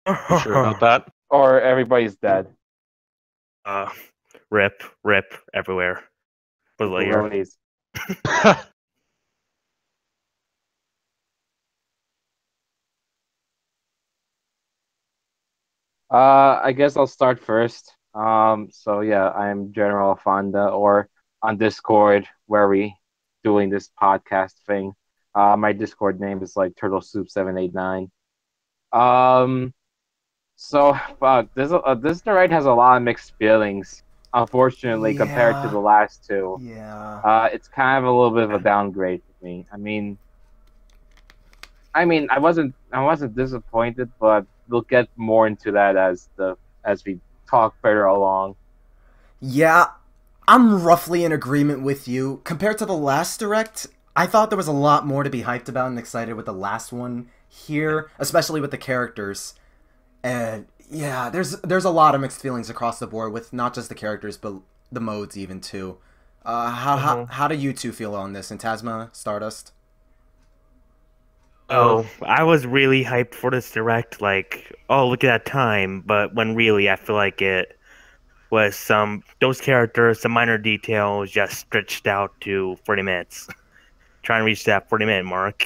You sure about that? Or everybody's dead. uh, rip everywhere. Buzz Lightyear. Bronies. I guess I'll start first. So yeah, I'm GeneralAfanda, or on Discord where we doing this podcast thing. My Discord name is like Turtle Soup 789. Um, so fuck this direct has a lot of mixed feelings. Unfortunately, compared to the last two, it's kind of a little bit of a downgrade for me. I wasn't disappointed, but we'll get more into that as we talk further along. Yeah, I'm roughly in agreement with you. Compared to the last direct, I thought there was a lot more to be hyped about and excited with the last one here, especially with the characters. And yeah, there's a lot of mixed feelings across the board with not just the characters but the modes even too. How do you two feel on this? Antasma, Stardust? Oh, I was really hyped for this direct, like, oh, look at that time, but when really I feel like it was those characters, some minor details just stretched out to 40 minutes. Trying to reach that 40-minute mark.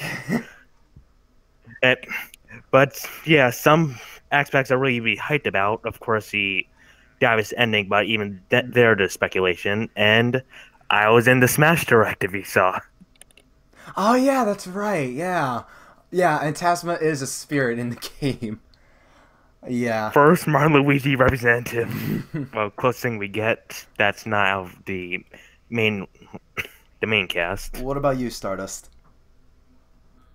But yeah, some aspects I really hyped about, of course, the obvious ending, but even there, the speculation, and I was in the Smash Direct, if you saw. Oh yeah, that's right, yeah. Yeah, and Tasma is a spirit in the game. Yeah. First Mario Luigi representative. Well, closest thing we get that's not out of the main cast. What about you, Stardust?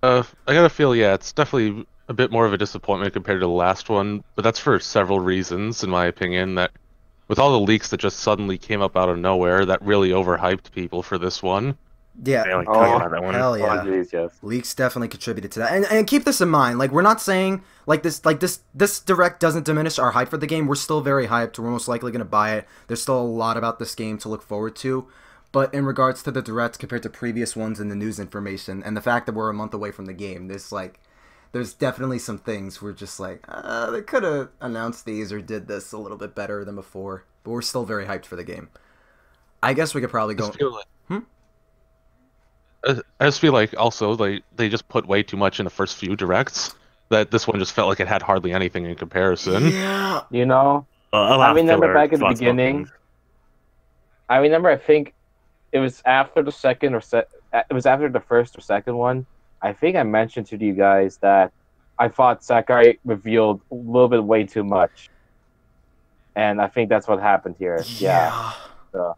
I gotta feel, yeah, it's definitely a bit more of a disappointment compared to the last one, but that's for several reasons, in my opinion, that with all the leaks that just suddenly came up out of nowhere, that really overhyped people for this one. Yeah. I like talking about that one. Hell yeah. Oh, geez, yes. Leaks definitely contributed to that. And keep this in mind, like, we're not saying, this direct doesn't diminish our hype for the game. We're still very hyped. We're most likely going to buy it. There's still a lot about this game to look forward to. But in regards to the direct compared to previous ones in the news information, and the fact that we're a month away from the game, there's definitely some things we're just like, they could have announced these or did this a little bit better than before. But we're still very hyped for the game. I guess we could probably go... I just feel like also they just put way too much in the first few directs, that this one just felt like it had hardly anything in comparison. Yeah. You know, I remember back at the beginning. I remember, I think it was after the first or second one. I think I mentioned to you guys that I thought Sakurai revealed a little bit way too much, and I think that's what happened here. Yeah. So.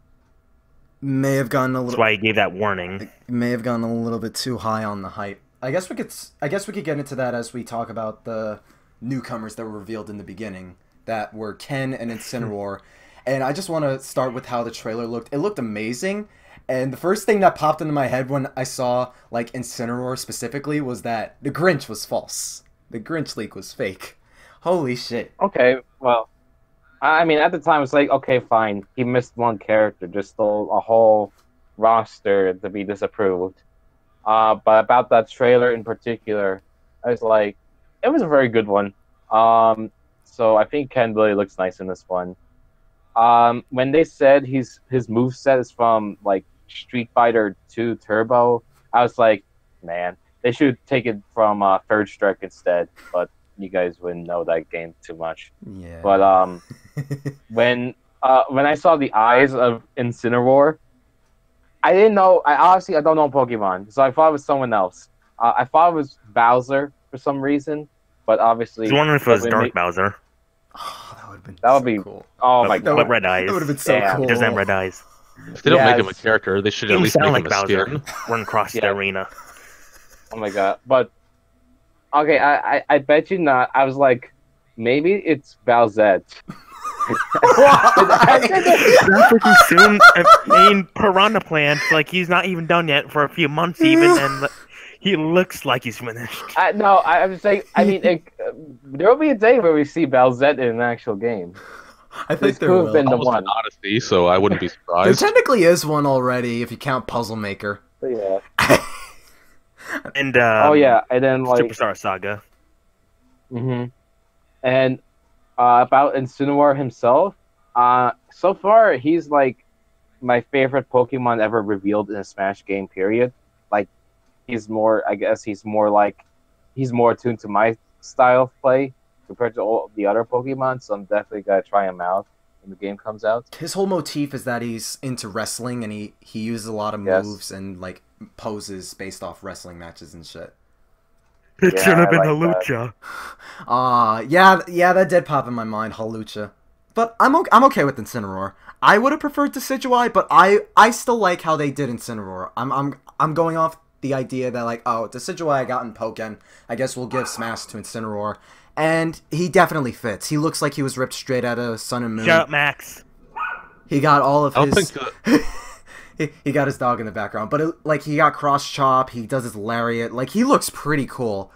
May have gone a little. That's why he gave that warning. May have gone a little bit too high on the hype. I guess we could get into that as we talk about the newcomers that were revealed in the beginning, that were Ken and Incineroar. And I just want to start with how the trailer looked. It looked amazing. And the first thing that popped into my head when I saw, like, Incineroar specifically was that the Grinch was false. The Grinch leak was fake. Holy shit. Okay, well, I mean, at the time, it's like, okay, fine. He missed one character, just stole a whole roster to be disapproved. But about that trailer in particular, I was like, it was a very good one. So I think Ken really looks nice in this one. When they said his moveset is from, like, Street Fighter 2 Turbo, I was like, man, they should take it from Third Strike instead, but you guys wouldn't know that game too much. Yeah. But when I saw the eyes of Incineroar, I didn't know. I don't know Pokemon, so I thought it was someone else. I thought it was Bowser for some reason, but obviously. I was wondering if it was Dark Bowser. Oh, that would have been so cool. Oh my god! With red eyes. That would have been so cool. He doesn't have red eyes. If they don't make him a character, they should at least make him a skin. Run across the arena. Oh my god! But okay, I bet you not. I was like, maybe it's Bowsette. Not freaking soon. I mean, Piranha Plant, like, he's not even done yet for a few months even, and he looks like he's finished. No, I was saying, I mean, there will be a day where we see Bowsette in an actual game. I think there will. Been the one. Odyssey, so I wouldn't be surprised. There technically is one already if you count Puzzle Maker. Yeah. And oh yeah, and then like Superstar Saga. Mhm. And about Incineroar himself, so far he's like my favorite Pokemon ever revealed in a Smash game. Period. Like he's more, I guess he's more attuned to my style of play compared to all of the other Pokemon. So I'm definitely gonna try him out when the game comes out. His whole motif is that he's into wrestling and he uses a lot of Yes. moves and like poses based off wrestling matches and shit. It Yeah, should have I been like Halucha. Yeah, that did pop in my mind, Halucha. But I'm okay with Incineroar. I would have preferred Decidueye, but I still like how they did Incineroar. I'm going off the idea that like, oh, Decidueye got in Pokken. I guess we'll give Smash to Incineroar. And he definitely fits. He looks like he was ripped straight out of Sun and Moon. Shut up, Max. He got all of I don't his think he got his dog in the background, but like he got cross chop, he does his lariat, like he looks pretty cool.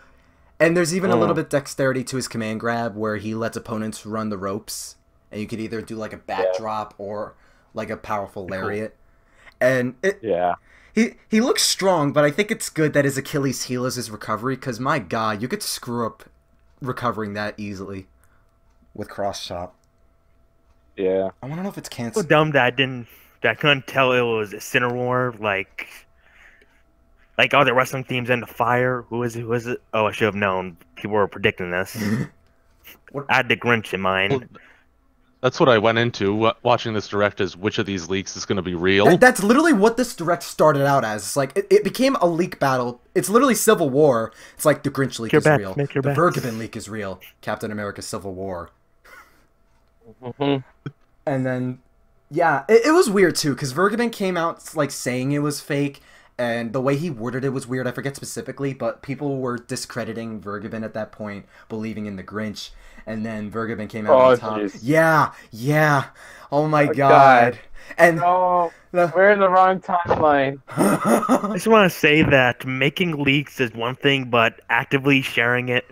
And there's even a little bit dexterity to his command grab where he lets opponents run the ropes, and you could either do like a backdrop or like a powerful lariat. And he looks strong, but I think it's good that his Achilles heel is his recovery, because my god, you could screw up recovering that easily with cross chop. Yeah. I want to know if it's So canceled. dumb that I couldn't tell it was Incineroar. Like all the wrestling themes into fire. Who is it? Oh, I should have known. People were predicting this. I had the Grinch in mind. Well, that's what I went into watching this direct, is which of these leaks is going to be real. That's literally what this direct started out as. It's like it became a leak battle. It's literally Civil War. It's like the Grinch leak is real. The Vergeben leak is real. Captain America Civil War. And then, yeah, it was weird too, because Vergeben came out like saying it was fake, and the way he worded it was weird. I forget specifically, but people were discrediting Vergeben at that point, believing in the Grinch, and then Vergeben came out on top. Geez. Yeah. Oh my god. And no, we're in the wrong timeline. I just want to say that making leaks is one thing, but actively sharing it,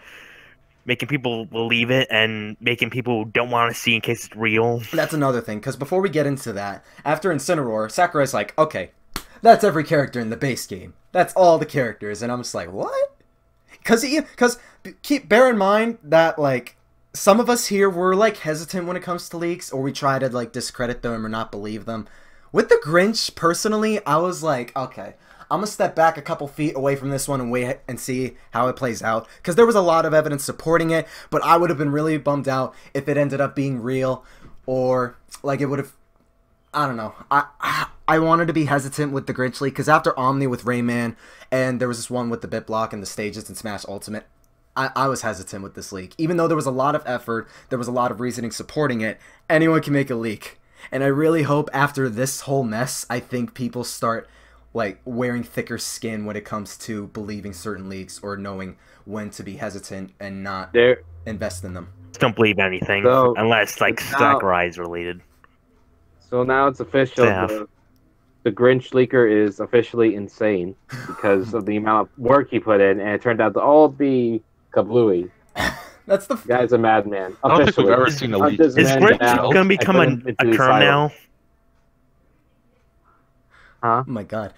making people believe it, and making people don't want to see in case it's real. That's another thing, because before we get into that, after Incineroar, Sakurai's like, okay, that's every character in the base game. That's all the characters. And I'm just like, what? Because bear in mind that, like, some of us here were, like, hesitant when it comes to leaks, or we try to, like, discredit them or not believe them. With the Grinch, personally, I was like, okay, I'm gonna step back a couple feet away from this one and wait and see how it plays out. Because there was a lot of evidence supporting it, but I would have been really bummed out if it ended up being real, or, like, it would have... I don't know. I wanted to be hesitant with the Grinch leak, because after Omni with Rayman, and there was this one with the bit block and the stages in Smash Ultimate, I was hesitant with this leak. Even though there was a lot of effort, there was a lot of reasoning supporting it, anyone can make a leak. And I really hope after this whole mess, I think people start, like, wearing thicker skin when it comes to believing certain leaks, or knowing when to be hesitant and not invest in them. Just don't believe anything, unless, like, Sakurai is related. So now it's official. The Grinch leaker is officially insane because of the amount of work he put in, and it turned out to all be kablooey. That's the guy's a madman. I don't think we've ever seen a leak. Is Grinch going to become a term now? Huh? Oh my god.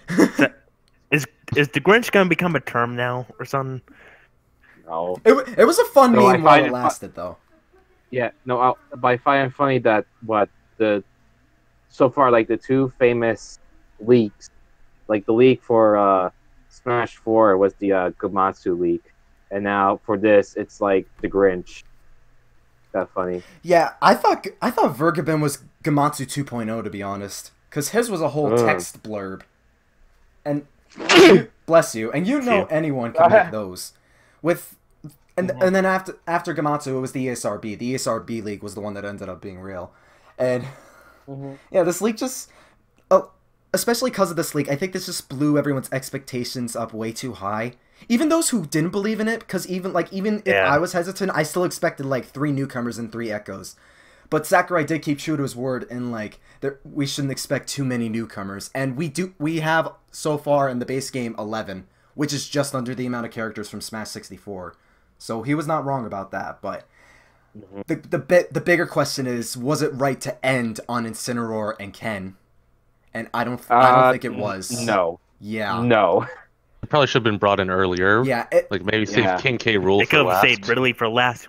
Is the Grinch going to become a term now or something? No. It was a fun meme while it lasted, though. Yeah, no, but I find it funny that so far, like, the two famous leaks, like the leak for Smash 4 was the Gamatsu leak, and now for this, it's like the Grinch. That's funny. Yeah, I thought Vergeben was Gamatsu 2.0, to be honest, because his was a whole text blurb. And bless you, and anyone can make those. And then after Gamatsu, it was the ESRB. The ESRB leak was the one that ended up being real, and. Yeah, this leak just... especially because of this leak, I think this just blew everyone's expectations up way too high. Even those who didn't believe in it, because even if I was hesitant, I still expected, like, 3 newcomers and 3 echoes. But Sakurai did keep true to his word, and, like, we shouldn't expect too many newcomers. And we have, so far in the base game, 11, which is just under the amount of characters from Smash 64. So he was not wrong about that, but... The bigger question is, was it right to end on Incineroar and Ken? And I don't think it was. No. Yeah. No. It probably should have been brought in earlier. Yeah. Like maybe save King K. Rool They for last. could have saved Ridley for last.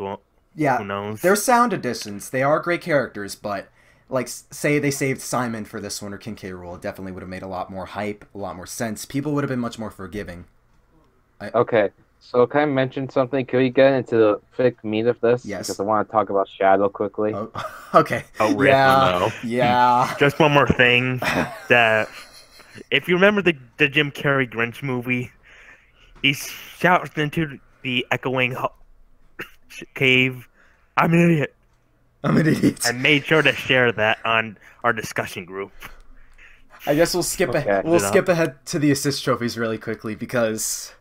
Yeah, Who knows? they're sound additions. They are great characters, but like say they saved Simon for this one or King K. Rool, it definitely would have made a lot more hype, a lot more sense. People would have been much more forgiving. Okay, so can I mention something? Can we get into the thick meat of this? Yes. Because I want to talk about Shadow quickly. Oh, okay. Oh, rip. Yeah. Oh, no. Yeah. Just one more thing. That if you remember the Jim Carrey Grinch movie, he shouts into the echoing cave, "I'm an idiot." I'm an idiot. I made sure to share that on our discussion group. I guess we'll skip Okay. we'll Yeah. skip ahead to the assist trophies really quickly because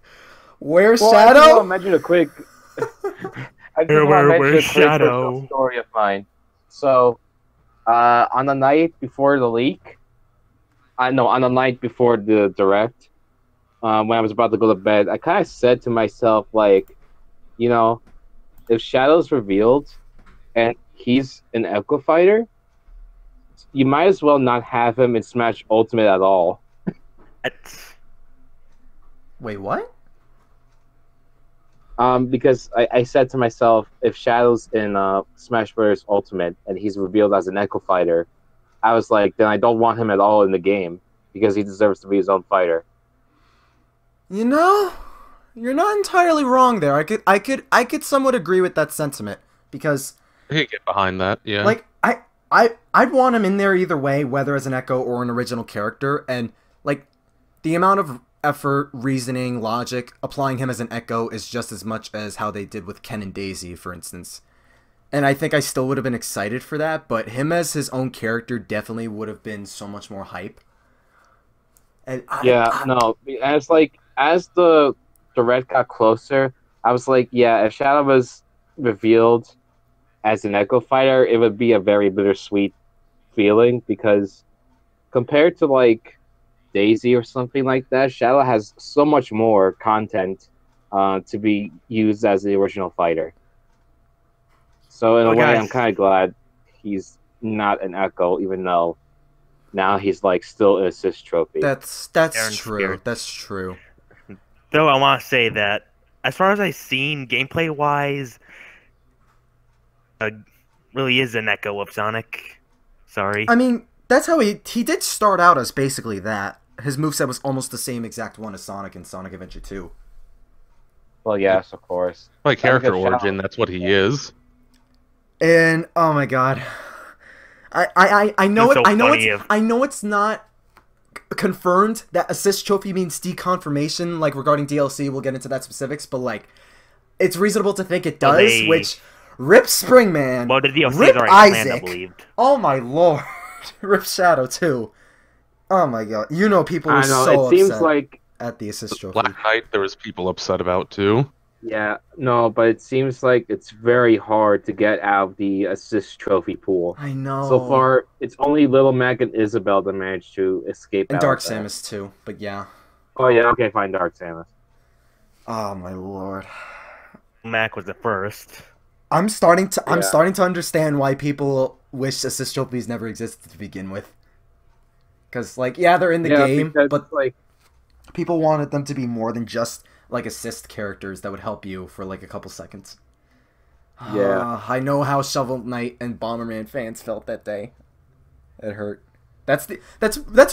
where's Well, I just Shadow? want to mention a quick. I just Where's want to mention a quick Shadow? personal story of mine. So, on the night before the leak, on the night before the direct, when I was about to go to bed, I kind of said to myself, like, you know, if Shadow's revealed and he's an Echo Fighter, you might as well not have him in Smash Ultimate at all. That's- Wait, what? Because I said to myself, if Shadow's in Smash Bros. Ultimate and he's revealed as an Echo Fighter, I was like, then I don't want him at all in the game because he deserves to be his own fighter. You know, you're not entirely wrong there. I could somewhat agree with that sentiment because I could get behind that. Yeah. like I'd want him in there either way, whether as an Echo or an original character, and like the amount of effort, reasoning, logic applying him as an Echo is just as much as how they did with Ken and Daisy, for instance. And I think I still would have been excited for that, but him as his own character definitely would have been so much more hype. And No, as like as the direct got closer, I was like, yeah, if Shadow was revealed as an Echo Fighter, it would be a very bittersweet feeling because compared to like Daisy or something like that, Shadow has so much more content to be used as the original fighter. So in a way, guys. I'm kind of glad he's not an Echo, even though now he's like still an assist trophy. that's Aaron true. Spirit. That's true. Though I want to say that, as far as I've seen, gameplay-wise, really is an echo of Sonic. Sorry. I mean, that's how he did start out as basically that. His moveset was almost the same exact one as Sonic in Sonic Adventure 2. Well, yes, of course. By character That's a good origin, shout. that's what he is. And oh my god, I know It's it. so I know funny it's. if- I know it's not confirmed that assist trophy means deconfirmation. Like regarding DLC, we'll get into that specifics. But like, it's reasonable to think it Well, does. they- Which rip Springman, Well, the DLC rip is already planned, I Isaac. believed. Oh my lord, rip Shadow too. Oh my god, you know people were I know, so it seems upset like at the assist trophy. Black Knight, there was people upset about too. yeah, no, but it seems like it's very hard to get out of the assist trophy pool. I know. So far, it's only Little Mac and Isabel that managed to escape and out Dark of that. Samus too. But yeah. Oh yeah, okay, fine, Dark Samus. Oh my lord. Mac was the first. I'm starting to Yeah. understand why people wish assist trophies never existed to begin with. Cause like yeah, they're in the Yeah, game, because, but like, people wanted them to be more than just like assist characters that would help you for like a couple seconds. Yeah. I know how Shovel Knight and Bomberman fans felt that day. It hurt. That's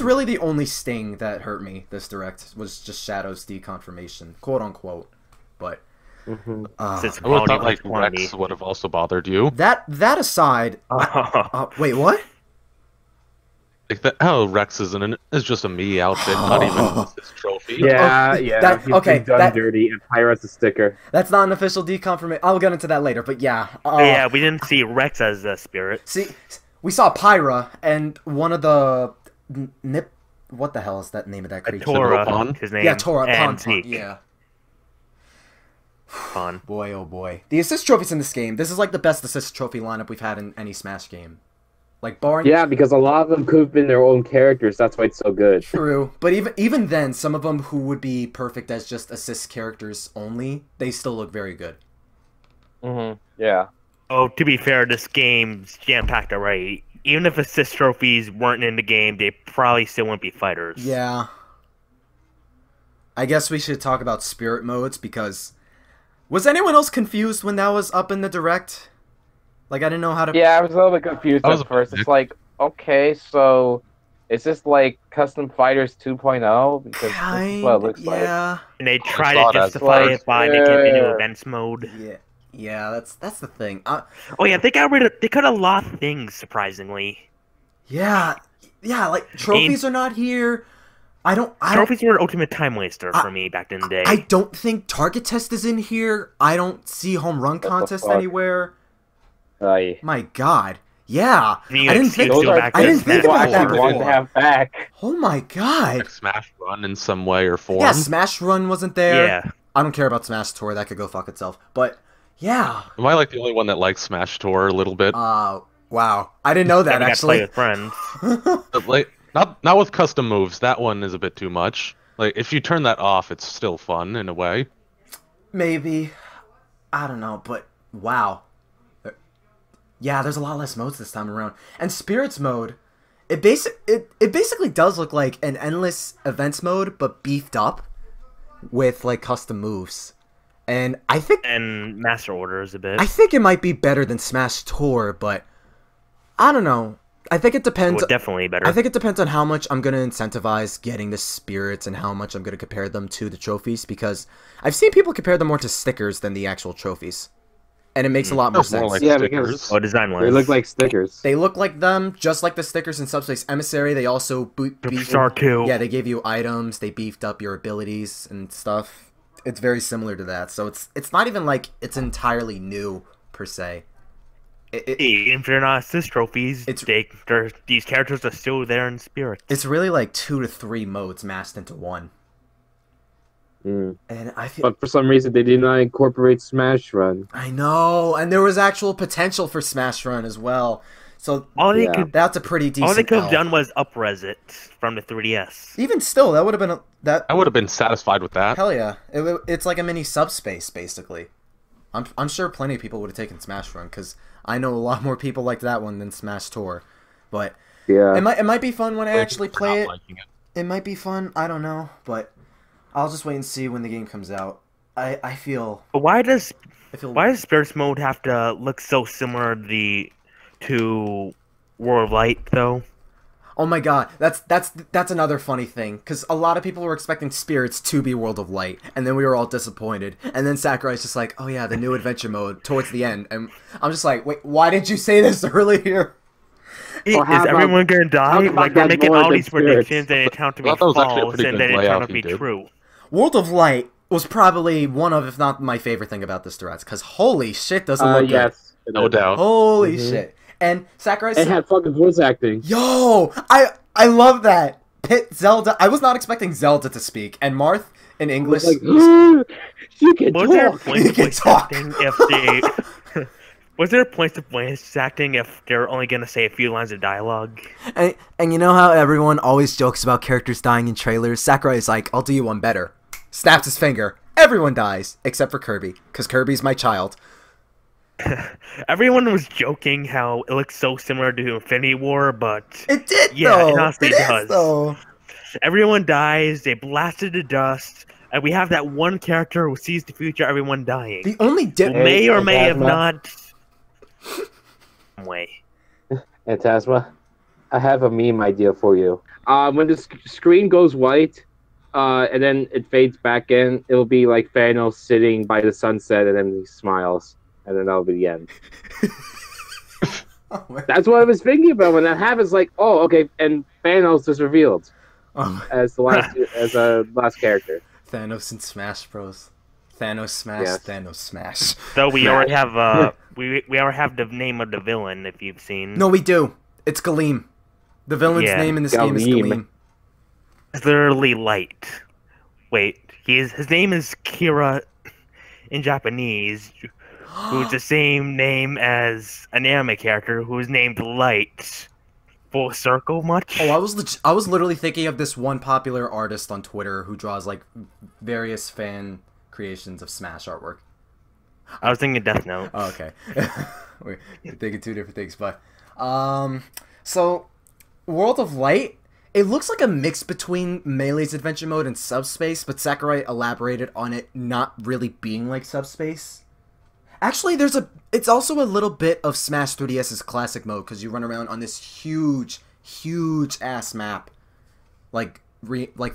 really the only sting that hurt me this direct was just Shadow's deconfirmation, quote unquote. But mhm. Since I would have quality thought like was quantity. Rex would have also bothered you. that aside, wait, what? Like that, how Rex is just a me outfit, not even his trophy. Yeah, Okay, yeah. that- he's okay, been done that- dirty, and Pyro's a sticker. That's not an official deconfirmation. I'll get into that later, but yeah. Yeah, we didn't see Rex as a spirit. See, we saw Pyra and one of the nip. What the hell is that name of that creature? Tora, Pon? his name. Yeah, Tora. and Pon. Zeke. Yeah. Pon. Boy, oh boy. The assist trophies in this game. This is like the best assist trophy lineup we've had in any Smash game. Like barring. Yeah, because a lot of them could have been their own characters. That's why it's so good. True, but even then, some of them who would be perfect as just assist characters only, they still look very good. Yeah. Oh, to be fair, this game's jam-packed already. Even if assist trophies weren't in the game, they probably still wouldn't be fighters. Yeah. I guess we should talk about spirit modes because Was anyone else confused when that was up in the direct? Like, I didn't know how to. Yeah, I was a little bit confused I was at a first. bit It's like, okay, so is this like Custom Fighters 2.0? Because this is what it Kind, looks like. yeah, And they I try to saw it as justify like, it by making it into events mode. yeah, yeah. That's the thing. Oh yeah, they got rid of. They cut a lot of things surprisingly. Yeah, yeah. Like trophies are not here. I don't. Trophies were an ultimate time waster for me back in the day. I don't think target test is in here. I don't see home run contest fuck? anywhere. Like, My God. Yeah. I mean, I didn't think. those are I didn't think people about that actually want to before. have back. Oh my God. like Smash Run in some way or form. Yeah, Smash Run wasn't there. Yeah. I don't care about Smash Tour. That could go fuck itself. But yeah. Am I like the only one that likes Smash Tour a little bit? Wow. I didn't know that Got to play actually. with friends. But, like not with custom moves. That one is a bit too much. Like if you turn that off, it's still fun in a way. Maybe. I don't know, but wow. Yeah, there's a lot less modes this time around. And Spirits mode, it basically does look like an endless events mode, but beefed up with like custom moves. And I think And Master Orders a bit. I think it might be better than Smash Tour, but I don't know. I think it depends. Well, definitely better. I think it depends on how much I'm going to incentivize getting the spirits and how much I'm going to compare them to the trophies, because I've seen people compare them more to stickers than the actual trophies. And it makes a lot more Feels more sense. like Yeah, stickers. because- Oh, design wise. They look like stickers. They look like them, just like the stickers in Subspace Emissary. They also Superstar 2. Yeah, they gave you items. They beefed up your abilities and stuff. It's very similar to that. So it's not even like it's entirely new per se. If they're not assist trophies, these characters are still there in spirit. It's really like 2 to 3 modes massed into one. Mm. And I feel But for some reason, they did not incorporate Smash Run. I know, and there was actual potential for Smash Run as well. So All they Yeah. could, that's a pretty decent. all they could have L. done was upres it from the 3DS. Even still, that would have been that. I would have been satisfied with that. Hell yeah, it's like a mini subspace basically. I'm sure plenty of people would have taken Smash Run because I know a lot more people liked that one than Smash Tour. But Yeah. it might be fun when I actually For play not it. liking it. It might be fun. I don't know, but I'll just wait and see when the game comes out. I feel But why does why Spirits mode have to look so similar to World of Light though? Oh my God, that's another funny thing, because a lot of people were expecting Spirits to be World of Light, and then we were all disappointed. And then Sakurai's just like, oh yeah, the new adventure mode towards the end, and I'm just like, wait, why didn't you say this earlier? Well, how Is about- everyone gonna how die? about Like they're that making more all than these Spirits? predictions and they turn out to be I thought that was actually a false, pretty and good then it turned layout out to he be did. true. World of Light was probably one of, if not my favorite thing about this direct, because holy shit, does it look good. Yes. No doubt. Holy Mhm. shit. And Sakurai It said, had fucking voice acting. yo, I love that. Pit Zelda, I was not expecting Zelda to speak, and Marth in English. Like, you can Was there a talk. point You of can voice talk. acting if they? Was there a point of voice acting if they're only gonna say a few lines of dialogue? And you know how everyone always jokes about characters dying in trailers? Sakurai's like, I'll do you one better. Snaps his finger. Everyone dies, except for Kirby, because Kirby's my child. Everyone was joking how it looks so similar to Infinity War, but It did, Yeah, though. it honestly is, does. though. everyone dies. They blasted to dust, and we have that one character who sees the future. Everyone dying. The only Who dip. may or may have Antasma. not. Way. Antasma, I have a meme idea for you. When the screen goes white, and then it fades back in, it'll be like Thanos sitting by the sunset, and then he smiles, and then that'll be the end. Oh, my- That's what I was thinking about when that happens. Like, oh, okay, and Thanos is revealed oh, as the last character. Thanos and Smash Bros. Thanos smash, Yes. Thanos smash. So we already have we already have the name of the villain if you've seen. No, we do. It's Galeem. The villain's Yeah. name in this game is Galeem. Galeem. It's literally light. Wait, his name is Kira in Japanese, who's the same name as an anime character who's named Light. Full circle much? Oh, I was literally thinking of this one popular artist on Twitter who draws like various fan creations of Smash artwork. I was thinking Death Note. Oh, okay. We're thinking two different things, but so World of Light It looks like a mix between Melee's adventure mode and Subspace, but Sakurai elaborated on it not really being like Subspace. Actually, it's also a little bit of Smash 3DS's classic mode, because you run around on this huge ass map, like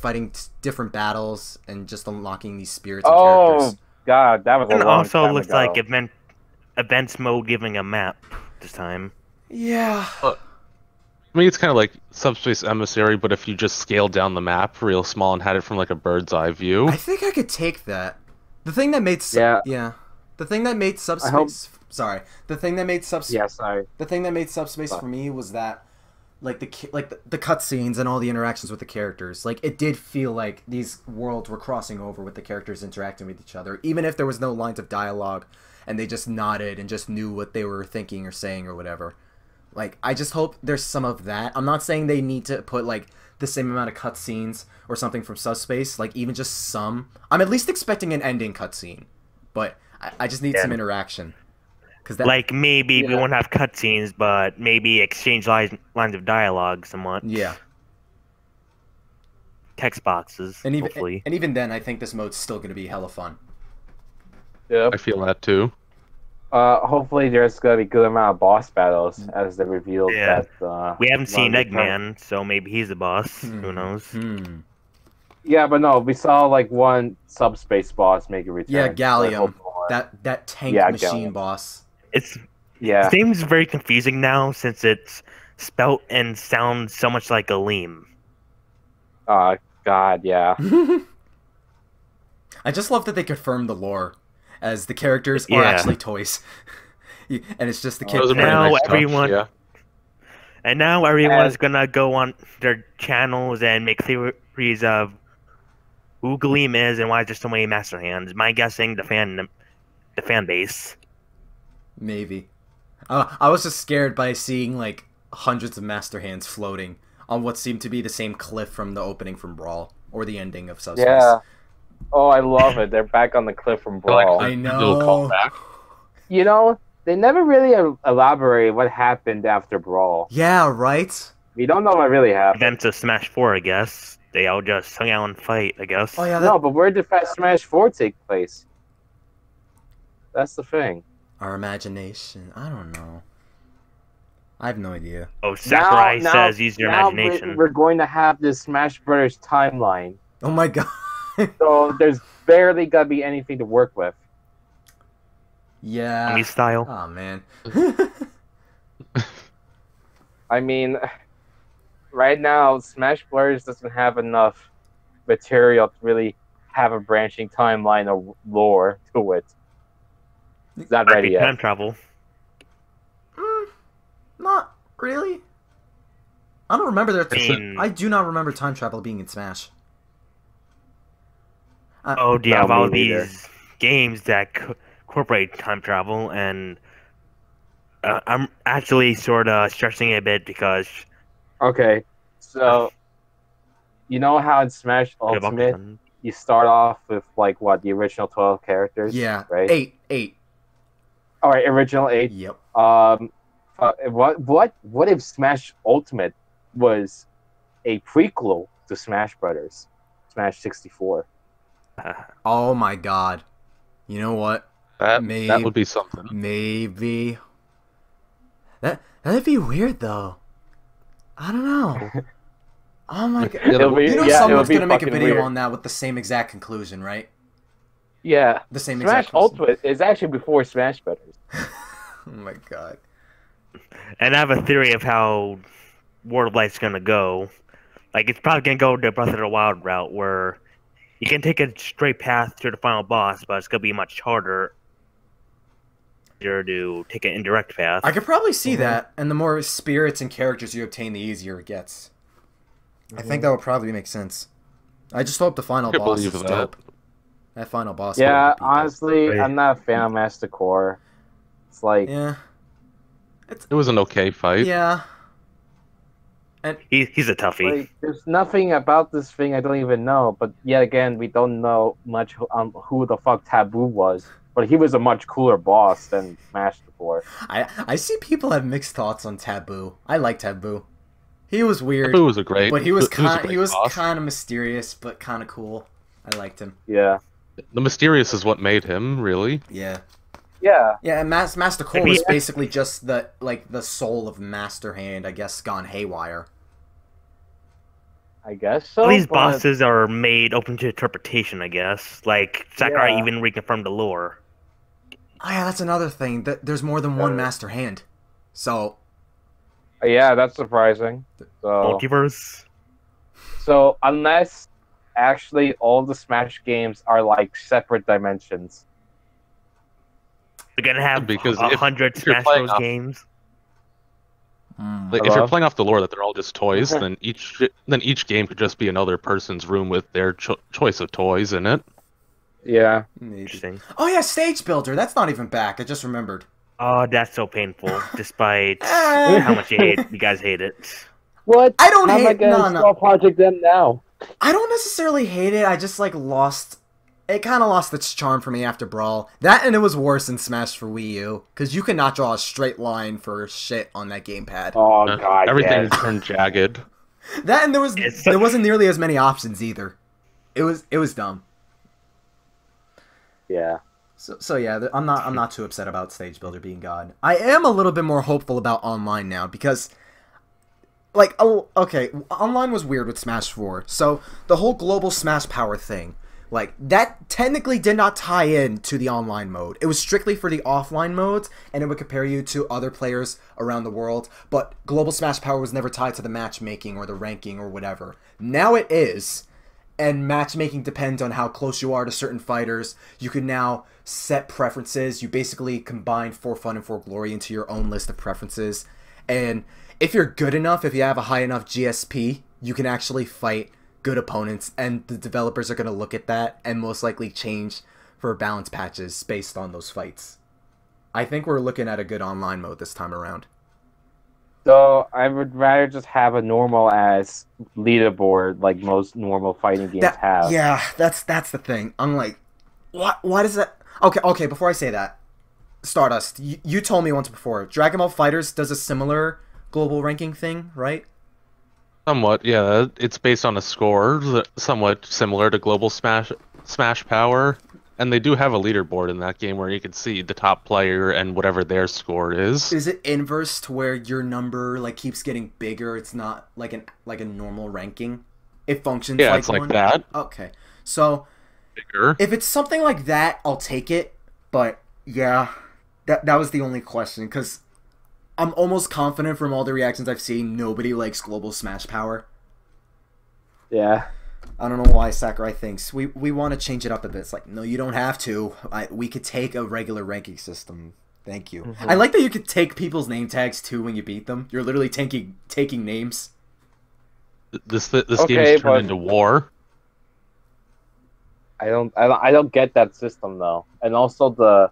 fighting different battles and just unlocking these spirits and characters. God, that was a And long also time looks ago. like events mode giving a map this time. Yeah. I mean, it's kind of like Subspace Emissary, but if you just scaled down the map real small and had it from like a bird's eye view. I think I could take that. The thing that made The thing that made Subspace The thing that made Subspace for me was that like the cutscenes and all the interactions with the characters. Like, it did feel like these worlds were crossing over with the characters interacting with each other, even if there was no lines of dialogue and they just nodded and just knew what they were thinking or saying or whatever. Like, I just hope there's some of that. I'm not saying they need to put, like, the same amount of cutscenes or something from Subspace. Like, even just some. I'm at least expecting an ending cutscene. But I just need some interaction. Like, maybe we won't have cutscenes, but maybe exchange lines of dialogue somewhat. Yeah. Text boxes, hopefully. And even then, I think this mode's still going to be hella fun. Yep. I feel that too. Hopefully there's gonna be a good amount of boss battles, as they revealed that. We haven't seen Eggman, so maybe he's a boss. Who knows? Yeah, but no, we saw like one Subspace boss make a return. Yeah, Gallium. That tank machine boss. It seems very confusing now since it's spelt and sounds so much like a Aleem. God, yeah. I just love that they confirmed the lore, as the characters are actually toys, and it's just the kids. And now everyone's gonna go on their channels and make theories of who Gleam is and why there's so many Master Hands. My guessing, the fan base. Maybe. I was just scared by seeing like hundreds of Master Hands floating on what seemed to be the same cliff from the opening from Brawl or the ending of Subspace. Yeah. Oh, I love it. They're back on the cliff from Brawl. I know. You know, they never really elaborate what happened after Brawl. Yeah, right? We don't know what really happened. Events of Smash 4, I guess. They all just hung out and fight, I guess. Oh, yeah. No, but where did Smash 4 take place? That's the thing. Our imagination. I don't know. I have no idea. Oh, Sakurai says use your imagination. We're going to have this Smash Brothers timeline. Oh my god. So there's barely gonna be anything to work with. Yeah. Any style. Oh man. I mean, right now Smash Brothers doesn't have enough material to really have a branching timeline or lore to it. It's not ready yet. Time travel. Not really. I don't remember I do not remember time travel being in Smash. Do you have all these games that incorporate time travel, and I'm actually sort of stressing it a bit because... Okay, so you know how in Smash Ultimate you start off with like what, the original 12 characters? Yeah, right. Eight. All right, original 8. Yep. What if Smash Ultimate was a prequel to Smash Brothers, Smash 64? Oh my god. You know what? That would be something. Maybe. That'd be weird though. I don't know. Oh my god. Someone's gonna make a video on that with the same exact conclusion, right? Yeah. The same Smash exact Ultimate is actually before Smash Brothers. Oh my god. And I have a theory of how World of Light's gonna go. Like, it's probably gonna go the Breath of the Wild route, where you can take a straight path to the final boss, but it's gonna be much harder to take an indirect path. I could probably see that, and the more spirits and characters you obtain, the easier it gets. I think that would probably make sense. I just hope the final boss is dope. That final boss. Yeah, honestly, I'm not a fan of Master Core. It's like... Yeah. It was an okay fight. Yeah. And he's a toughie. Like, there's nothing about this thing I don't even know, but yet again, we don't know much on who the fuck Taboo was. But he was a much cooler boss than Smash before. I see people have mixed thoughts on Taboo. I like Taboo. He was weird, It was a great, but he was it was a kind great boss. kind of mysterious, but kind of cool. I liked him. Yeah. The mysterious is what made him, really. Yeah. Yeah. Yeah, and Master Core Maybe- was basically just the soul of Master Hand, I guess, gone haywire. I guess so. All these but- bosses are made open to interpretation, I guess. Like, Sakurai Yeah. even reconfirmed the lore. Oh yeah, that's another thing. There's more than one Master Hand. So, Yeah, that's surprising. So, Multiverse? unless actually all the Smash games are like separate dimensions. They're gonna have Because 100 if you're Smash playing Bros. off- games. Like, if Hello? you're playing off the lore that they're all just toys, then each game could just be another person's room with their choice of toys in it. Yeah. maybe. Interesting. Oh yeah, Stage Builder. That's not even back. I just remembered. Oh, that's so painful, despite Eh. how much you guys hate it. What? I don't How am I hate- gonna no, install Project M now? I don't necessarily hate it. I just like lost. It kind of lost its charm for me after Brawl. That and it was worse in Smash for Wii U because you could not draw a straight line for shit on that gamepad. Oh god, Everything yes. turned jagged. That and It's- there wasn't nearly as many options either. It was dumb. Yeah. So yeah, I'm not too upset about Stage Builder being gone. I am a little bit more hopeful about online now because, like, okay, online was weird with Smash 4. So the whole global Smash Power thing, like that technically did not tie in to the online mode. It was strictly for the offline modes, and it would compare you to other players around the world. But global Smash Power was never tied to the matchmaking or the ranking or whatever. Now it is. And matchmaking depends on how close you are to certain fighters. You can now set preferences. You basically combine for fun and for glory into your own list of preferences. And if you're good enough, if you have a high enough GSP, you can actually fight good opponents. And the developers are going to look at that and most likely change for balance patches based on those fights. I think we're looking at a good online mode this time around. So I would rather just have a normal as leaderboard like most normal fighting games have. Yeah, that's the thing. I'm like, why does that... Okay, before I say that, Stardust, you told me once before, Dragon Ball FighterZ does a similar global ranking thing, right? Somewhat, yeah. It's based on a score, somewhat similar to Global Smash Power, and they do have a leaderboard in that game where you can see the top player and whatever their score is. Is it inverse to where your number like keeps getting bigger? It's not like a normal ranking. It functions Yeah, like it's like one? that. Okay, so Bigger. if it's something like that, I'll take it. But yeah, that was the only question because I'm almost confident from all the reactions I've seen, nobody likes Global Smash Power. Yeah. I don't know why Sakurai thinks we want to change it up a bit. It's like, no, you don't have to. We could take a regular ranking system. Thank you. Mm-hmm. I like that you could take people's name tags too when you beat them. You're literally taking names. This Okay, game's turned but- into war. I don't get that system though. And also the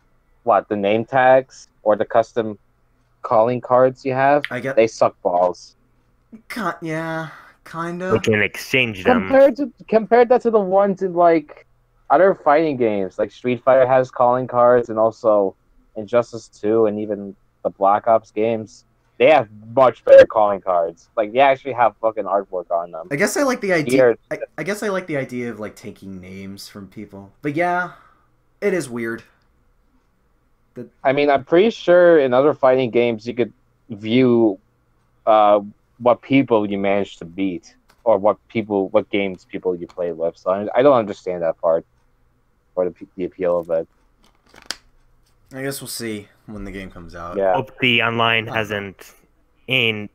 name tags or the custom calling cards you have, I get. they suck balls. Yeah, kind We of. can exchange them. Compared that to the ones in like other fighting games, like Street Fighter has calling cards, and also Injustice 2 and even the Black Ops games, they have much better calling cards. Like they actually have fucking artwork on them. I guess I like the idea. Here- I guess I like the idea of like taking names from people. But yeah, it is weird. I mean, I'm pretty sure in other fighting games you could view what people you managed to beat or what games people you played with. So I don't understand that part or the appeal of it. I guess we'll see when the game comes out. Yeah. Hope the online hasn't. And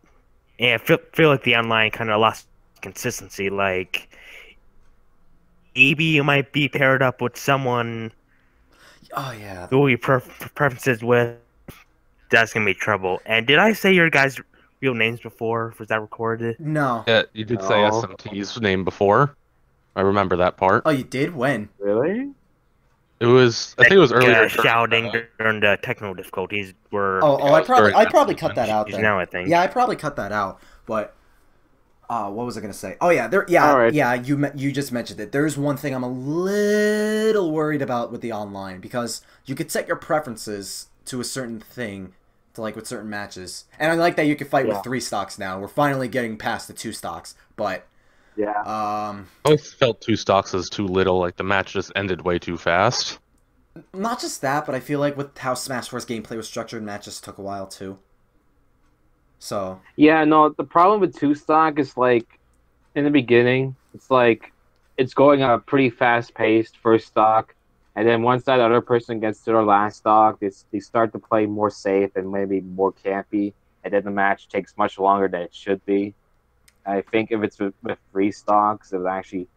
yeah, I feel like the online kind of lost consistency. Like, maybe you might be paired up with someone Oh yeah. who your preferences with. That's gonna be trouble. And did I say your guys' real names before? Was that recorded? No. Yeah, you did say No. SMT's name before. I remember that part. Oh, you did? When? Really? I think it was earlier. Shouting during the technical difficulties were. Oh, Yeah, I it was during probably that cut that out issues then. now, I think. Yeah, I probably cut that out. But what was I gonna say? Oh yeah, Alright. yeah. You just mentioned it. There's one thing I'm a little worried about with the online because you could set your preferences to a certain thing to like with certain matches. And I like that you can fight with Yeah. 3 stocks now. We're finally getting past the 2 stocks, but Yeah. I always felt 2 stocks as too little. Like the match just ended way too fast. not just that, but I feel like with how Smash Bros. Gameplay was structured, matches took a while too. So Yeah, no, the problem with 2 stock is like in the beginning, it's like it's going at a pretty fast paced first stock, and then once that other person gets to their last stock, they start to play more safe and maybe more campy, and then the match takes much longer than it should be. I think if it's with 3 stocks, it would actually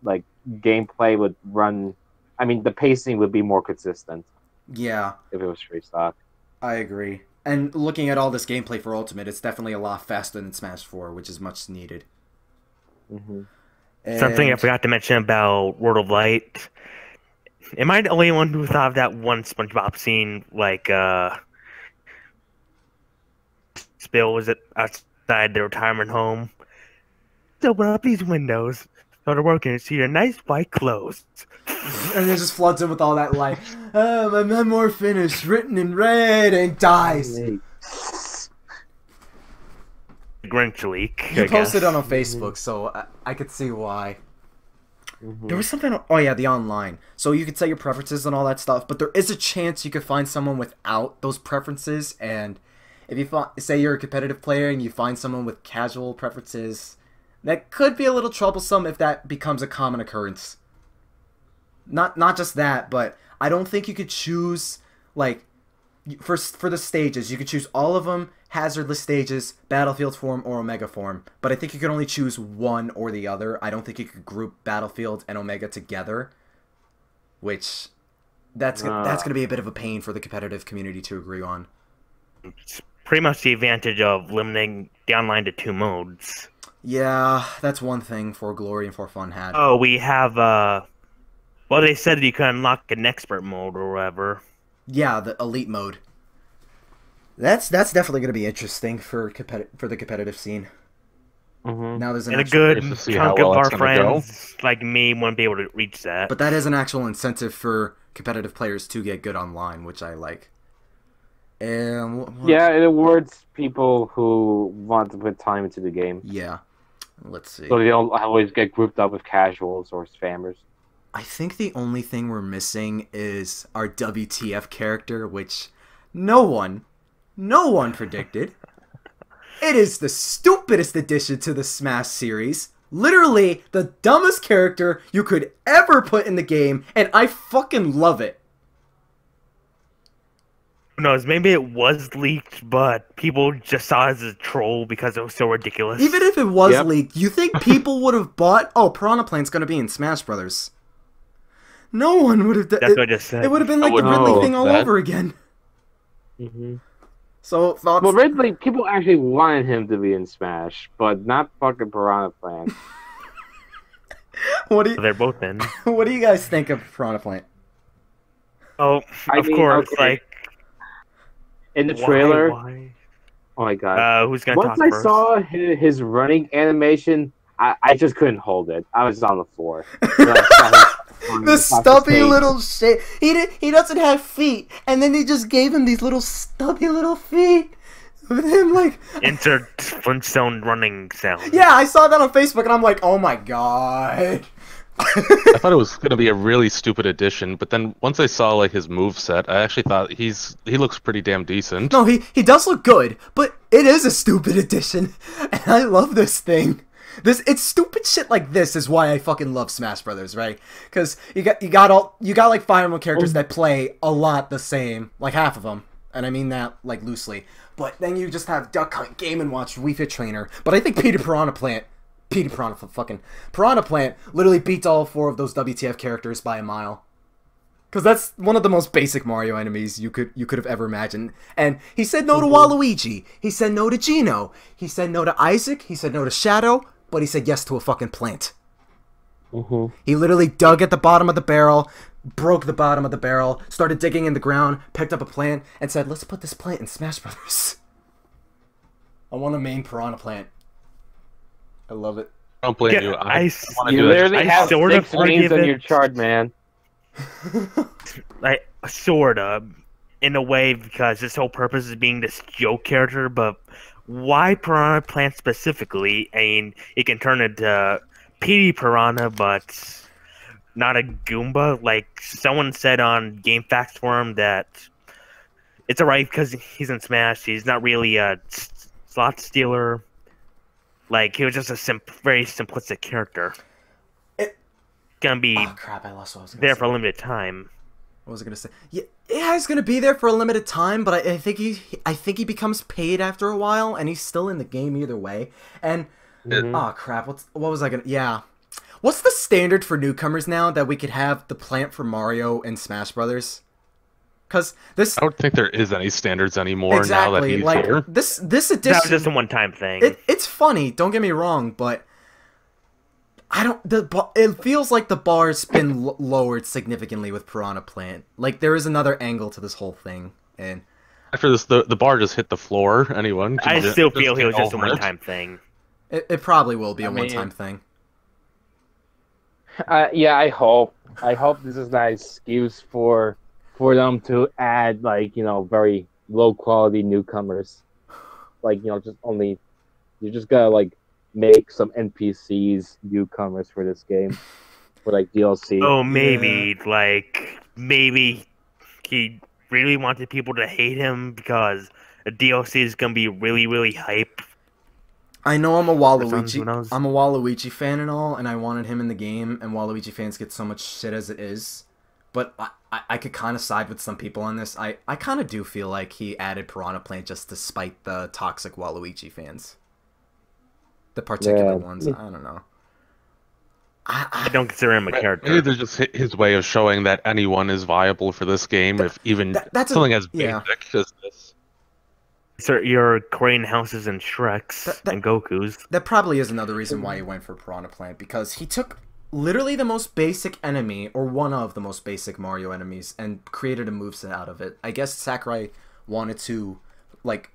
like gameplay would run. I mean, the pacing would be more consistent yeah, if it was 3 stock. I agree. And looking at all this gameplay for Ultimate, it's definitely a lot faster than Smash 4, which is much needed. Mm-hmm. Something I And- forgot to mention about World of Light. Am I the only one who thought of that one SpongeBob scene, like, Spill was outside the retirement home? Let's open up these windows. Start working and see your nice white clothes. And it just floods in with all that light. Oh, my memoir finished, written in red, and dies. Grinch leak. You I posted guess. it on Facebook, so I could see why. Mm-hmm. There was something. Oh yeah, the online. So you could set your preferences and all that stuff, but there is a chance you could find someone without those preferences. And if you say you're a competitive player and you find someone with casual preferences, that could be a little troublesome if that becomes a common occurrence. Not just that, but I don't think you could choose like for the stages. You could choose all of them, hazardless stages, battlefield form, or omega form. But I think you could only choose one or the other. I don't think you could group battlefield and omega together, which that's going to be a bit of a pain for the competitive community to agree on. It's pretty much the advantage of limiting the online to 2 modes. Yeah, that's one thing for Glory and for Fun had. Oh, we have, well, they said that you can unlock an expert mode or whatever. Yeah, the elite mode. That's definitely going to be interesting for the competitive scene. Mm-hmm. Now there's an And a actual, good curious to see how chunk well of our that's gonna go. friends like me won't be able to reach that. but that is an actual incentive for competitive players to get good online, which I like. And Yeah, it awards people who want to put time into the game, yeah. Let's see. so they don't always get grouped up with casuals or spammers. I think the only thing we're missing is our WTF character, which no one predicted. It is the stupidest addition to the Smash series. Literally the dumbest character you could ever put in the game, and I fucking love it. Who knows, maybe it was leaked, but people just saw it as a troll because it was so ridiculous. Even if it was Yep. leaked, you think people would have bought, oh, Piranha Plant's gonna be in Smash Brothers. No one would have done That's it. what I just said. It would have been I like the wouldn't Ridley know thing all that. over again. Mm-hmm. So, thoughts? Well, Ridley, people actually wanted him to be in Smash, but not fucking Piranha Plant. What do you, They're both in. what do you guys think of Piranha Plant? Oh, I of mean, course, okay. like... In the trailer, Why? oh my god. Who's gonna Once talk I first? saw his running animation, I just couldn't hold it. I was on the floor. The stubby little shit. He doesn't have feet, and then they just gave him these little stubby little feet. With him like Insert Flintstone running sound. yeah, I saw that on Facebook, and I'm like, oh my god. I thought it was gonna be a really stupid addition, but then once I saw like his moveset, I actually thought he looks pretty damn decent. No, he does look good, but it is a stupid addition, and I love this thing. It's stupid shit like this is why I fucking love Smash Brothers, right? Because you got like Fire Emblem characters that play a lot the same, like half of them, and I mean that like loosely. But then you just have Duck Hunt, Game and Watch, Wii Fit Trainer. But I think Piranha Plant literally beats all 4 of those WTF characters by a mile. Because that's one of the most basic Mario enemies you could have ever imagined. And he said no to Waluigi. He said no to Geno. He said no to Isaac. He said no to Shadow. But he said yes to a fucking plant. Mm-hmm. He literally dug at the bottom of the barrel, broke the bottom of the barrel, started digging in the ground, picked up a plant, and said, let's put this plant in Smash Brothers. I want a main Piranha Plant. I love it. I don't blame Yeah, you. I wanna You do that. literally I have sort of 6 names forgive on it. your chart, man. Like, sorta. in a way because his whole purpose is being this joke character, but why Piranha Plant specifically? I mean, it can turn into PD Piranha, but not a Goomba. Like someone said on GameFAQs forum that it's alright because he's in Smash. He's not really a slot stealer. Like he was just a very simplistic character. Gonna be Oh crap! I lost what I was gonna there say. for a limited time. What was I gonna say? Yeah, he's gonna be there for a limited time, but I think he becomes paid after a while, and he's still in the game either way. And oh crap! What was I gonna? Yeah, what's the standard for newcomers now that we could have the plant for Mario and Smash Brothers? Because this, I don't think there is any standards anymore now that exactly he's like here. this edition. That was just a one-time thing. It's funny. Don't get me wrong, but I don't. It feels like the bar's been lowered significantly with Piranha Plant. Like there is another angle to this whole thing, and After this, the bar just hit the floor. Anyone? I can still feel he was get just a over it. one-time thing. it probably will be a mean, one-time thing. Yeah, I hope. I hope this is not an excuse for them to add like very low quality newcomers. Like just only you just gotta like make some NPCs newcomers for this game for like DLC. Oh, maybe he really wanted people to hate him because the DLC is gonna be really, really hype. I know I'm a who Waluigi. knows? I'm a Waluigi fan and all, and I wanted him in the game. And Waluigi fans get so much shit as it is, but I could kind of side with some people on this. I kind of do feel like he added Piranha Plant just to spite the toxic Waluigi fans. The particular ones. I don't know. I don't consider him a character. Maybe there's just his way of showing that anyone is viable for this game, if even that's something as yeah. basic as this. Sir, your Korean houses and Shreks and Gokus. That probably is another reason why he went for Piranha Plant, because he took literally the most basic enemy, or one of the most basic Mario enemies, and created a moveset out of it. I guess Sakurai wanted to, like,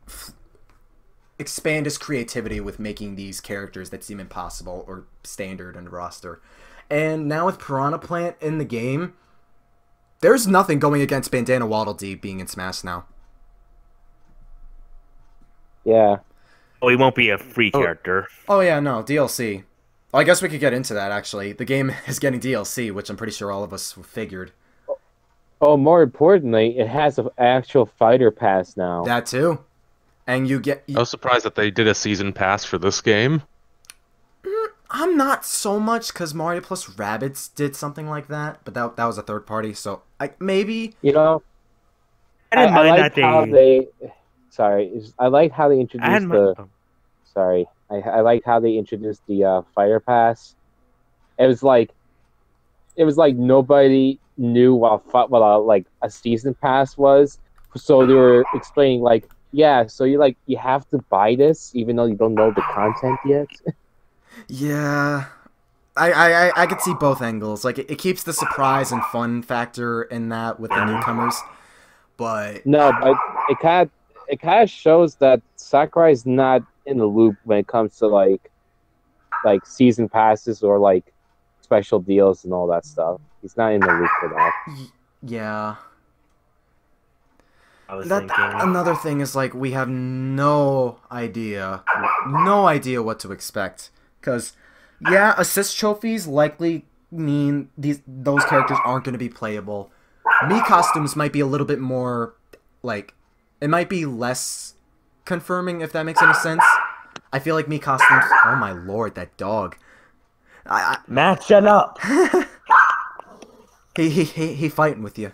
expand his creativity with making these characters that seem impossible or standard in the roster. And now with Piranha Plant in the game, there's nothing going against Bandana Waddle Dee being in Smash now. Yeah. Oh, he won't be a free character. Oh yeah, no, DLC. Well, I guess we could get into that, actually. The game is getting DLC, which I'm pretty sure all of us figured. Oh, more importantly, it has an actual fighter pass now. That too. And you get... I was surprised that they did a season pass for this game. I'm not so much, because Mario plus Rabbids did something like that, but that was a third party, so maybe... I didn't mind like that how they... Sorry, I like how they introduced Sorry, I like how they introduced the fighter pass. It was like nobody knew what a season pass was, so they were explaining like, yeah, so you have to buy this even though you don't know the content yet. Yeah, I could see both angles. Like it keeps the surprise and fun factor in that with the newcomers, but no, but it kind of shows that Sakurai's not in the loop when it comes to like season passes or like special deals and all that stuff. He's not in the loop for that. Yeah. I was thinking. Another thing is like we have no idea what to expect, because yeah, assist trophies likely mean those characters aren't going to be playable. Mii costumes might be a little bit more like, it might be less confirming, if that makes any sense. I feel like Mii costumes... Oh my lord, that dog. Matt, shut up! He fighting with you.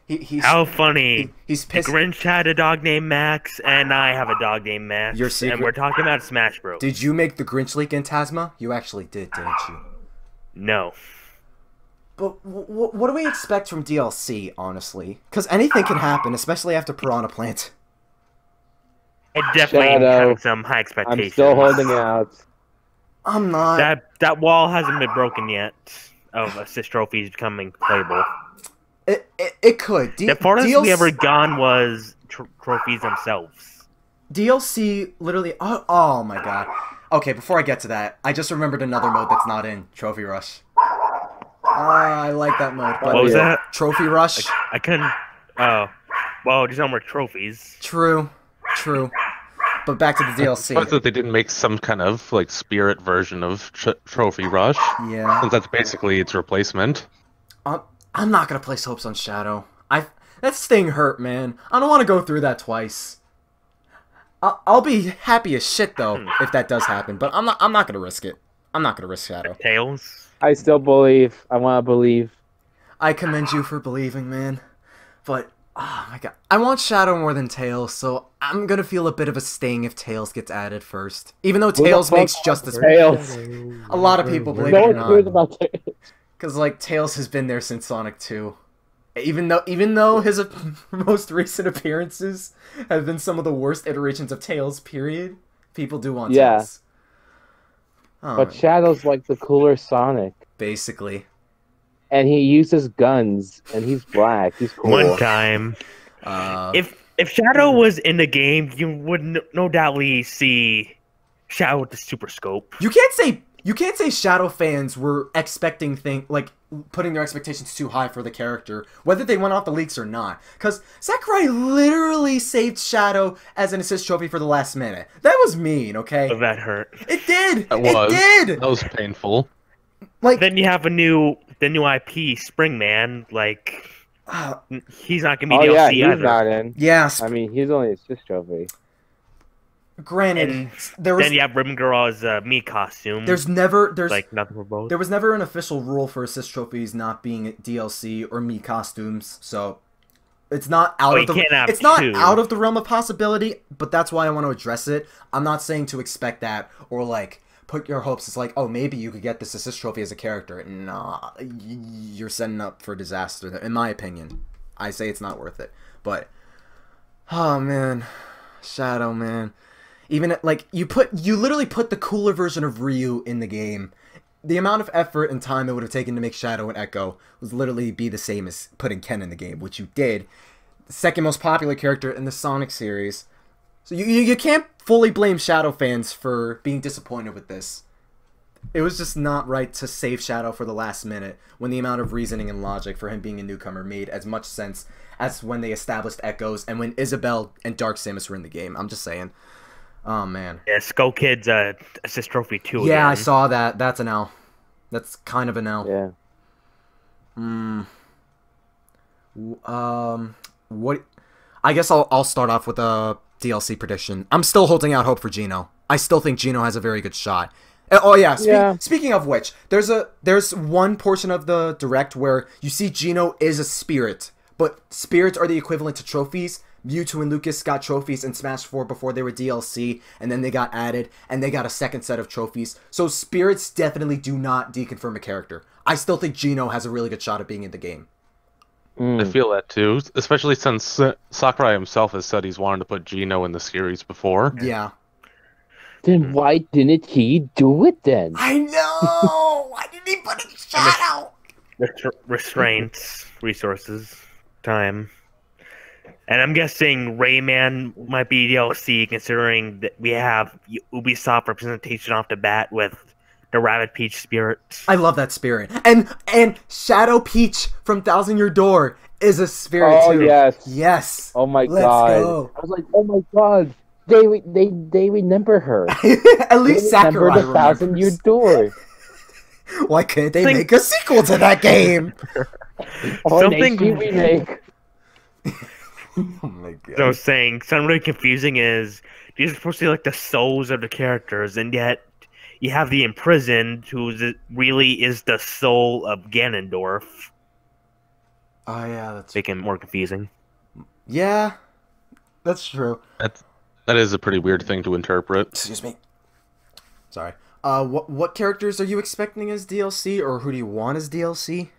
He's... How funny. He's The pissed. Grinch had a dog named Max, and I have a dog named Max. Your secret- And we're talking about Smash Bros. Did you make the Grinch leak, Antasma? You actually did, didn't you? No. But what do we expect from DLC, honestly? Because anything can happen, especially after Piranha Plant. I definitely am Shadow. having some high expectations. I'm still holding out. I'm not... That wall hasn't been broken yet of assist trophies becoming playable. It could. The farthest we ever gone was trophies themselves. DLC literally... Oh my god. Okay, before I get to that, I just remembered another mode that's not in Trophy Rush. I like that mode. But What was that? Trophy Rush. I couldn't... Oh. Well, there's no more trophies. True. But back to the I'm surprised DLC. that they didn't make some kind of like spirit version of Trophy Rush, Yeah. since that's basically its replacement. I'm not gonna place hopes on Shadow. That sting hurt, man. I don't want to go through that twice. I'll be happy as shit though if that does happen, but I'm not gonna risk it. I'm not gonna risk Shadow. Tails. I still believe. I want to believe. I commend you for believing, man. But oh my god, I want Shadow more than Tails, so I'm gonna feel a bit of a sting if Tails gets added first. Even though Tails makes just as Tails. a lot of people believe No it or one cares not, about Tails. because like Tails has been there since Sonic 2. Even though his most recent appearances have been some of the worst iterations of Tails, period, people do want Tails. Oh, But Shadow's like the cooler Sonic. basically. And he uses guns, and he's black. He's cool. One time, if Shadow was in the game, you would no doubtly see Shadow with the Super Scope. You can't say Shadow fans were expecting putting their expectations too high for the character, whether they went off the leaks or not. Because Sakurai literally saved Shadow as an assist trophy for the last minute. That was mean, okay? So that hurt. It did. That was. It did. That was painful. Like Then you have the new IP, Springman. Like he's not gonna be Oh DLC yeah, he's either. not in. yeah. I mean, he's only a assist trophy. Granted, And there was then you have Ribbon Girl's me costume. there's like nothing for both. there was never an official rule for assist trophies not being DLC or me costumes, so it's not out of the it's not out of the realm of possibility, but that's why I want to address it. I'm not saying to expect that or like put your hopes as like, oh, maybe you could get this assist trophy as a character. Nah, you're setting up for disaster. In my opinion, I say it's not worth it. But oh man, Shadow, man. Even like you literally put the cooler version of Ryu in the game. The amount of effort and time it would have taken to make Shadow and Echo was literally be the same as putting Ken in the game, which you did. The second most popular character in the Sonic series. So you can't fully blame Shadow fans for being disappointed with this. It was just not right to save Shadow for the last minute when the amount of reasoning and logic for him being a newcomer made as much sense as when they established Echoes and when Isabelle and Dark Samus were in the game. I'm just saying. Oh, man. Yeah, Skull Kid's assist trophy too. Yeah, again. I saw that. That's an L. That's kind of an L. Yeah. What? I guess I'll start off with a DLC prediction. I'm still holding out hope for Geno. I still think Geno has a very good shot. Oh yeah. Speaking of which, there's one portion of the direct where you see Geno is a spirit, but spirits are the equivalent to trophies. Mewtwo and Lucas got trophies in Smash 4 before they were DLC, and then they got added, and they got a second set of trophies. So spirits definitely do not deconfirm a character. I still think Geno has a really good shot at being in the game. I feel that too, especially since Sakurai himself has said he's wanted to put Geno in the series before. Yeah. Then why didn't he do it then? I know! Why didn't he put in Shadow? Restraints, resources, time. And I'm guessing Rayman might be DLC, considering that we have Ubisoft representation off the bat with the Rabbit Peach spirit. I love that spirit. And Shadow Peach from Thousand Year Door is a spirit too. Oh yes. Yes. Oh my Let's god. go. I was like, oh my god. They remember her. At least Sakurai remember the Thousand Year Door. Why can't they make a sequel to that game? Something remake. Oh my god. So I was saying, something really confusing is these are supposed to be like the souls of the characters, and yet you have the imprisoned, who really is the soul of Ganondorf. Oh yeah, that's Making it more confusing. yeah, that's true. That is a pretty weird thing to interpret. Excuse me. Sorry. What characters are you expecting as DLC, or who do you want as DLC?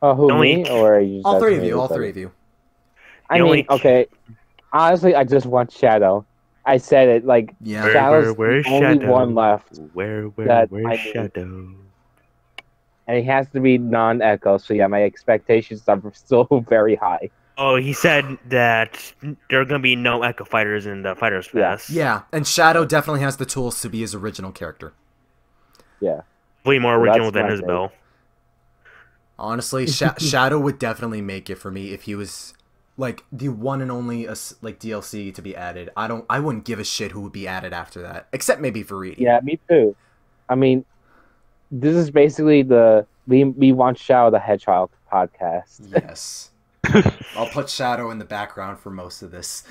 Who, me? Or are you just All three asking of you. All everybody? three of you. I mean, okay. Honestly, I just want Shadow. I said it, like, Yeah. Shadow's Where's the only Shadow? one left. Where's that I need. Shadow? And it has to be non-Echo, so yeah, my expectations are still very high. Oh, he said that there are going to be no Echo Fighters in the Fighters Pass. Yeah, and Shadow definitely has the tools to be his original character. Yeah. Way more Well, original that's than my Isabelle. Honestly, Shadow would definitely make it for me if he was like the one and only like DLC to be added. I wouldn't give a shit who would be added after that, except maybe Veridi. Yeah, me too. I mean, this is basically the we want Shadow the Hedgehog podcast. Yes. I'll put Shadow in the background for most of this.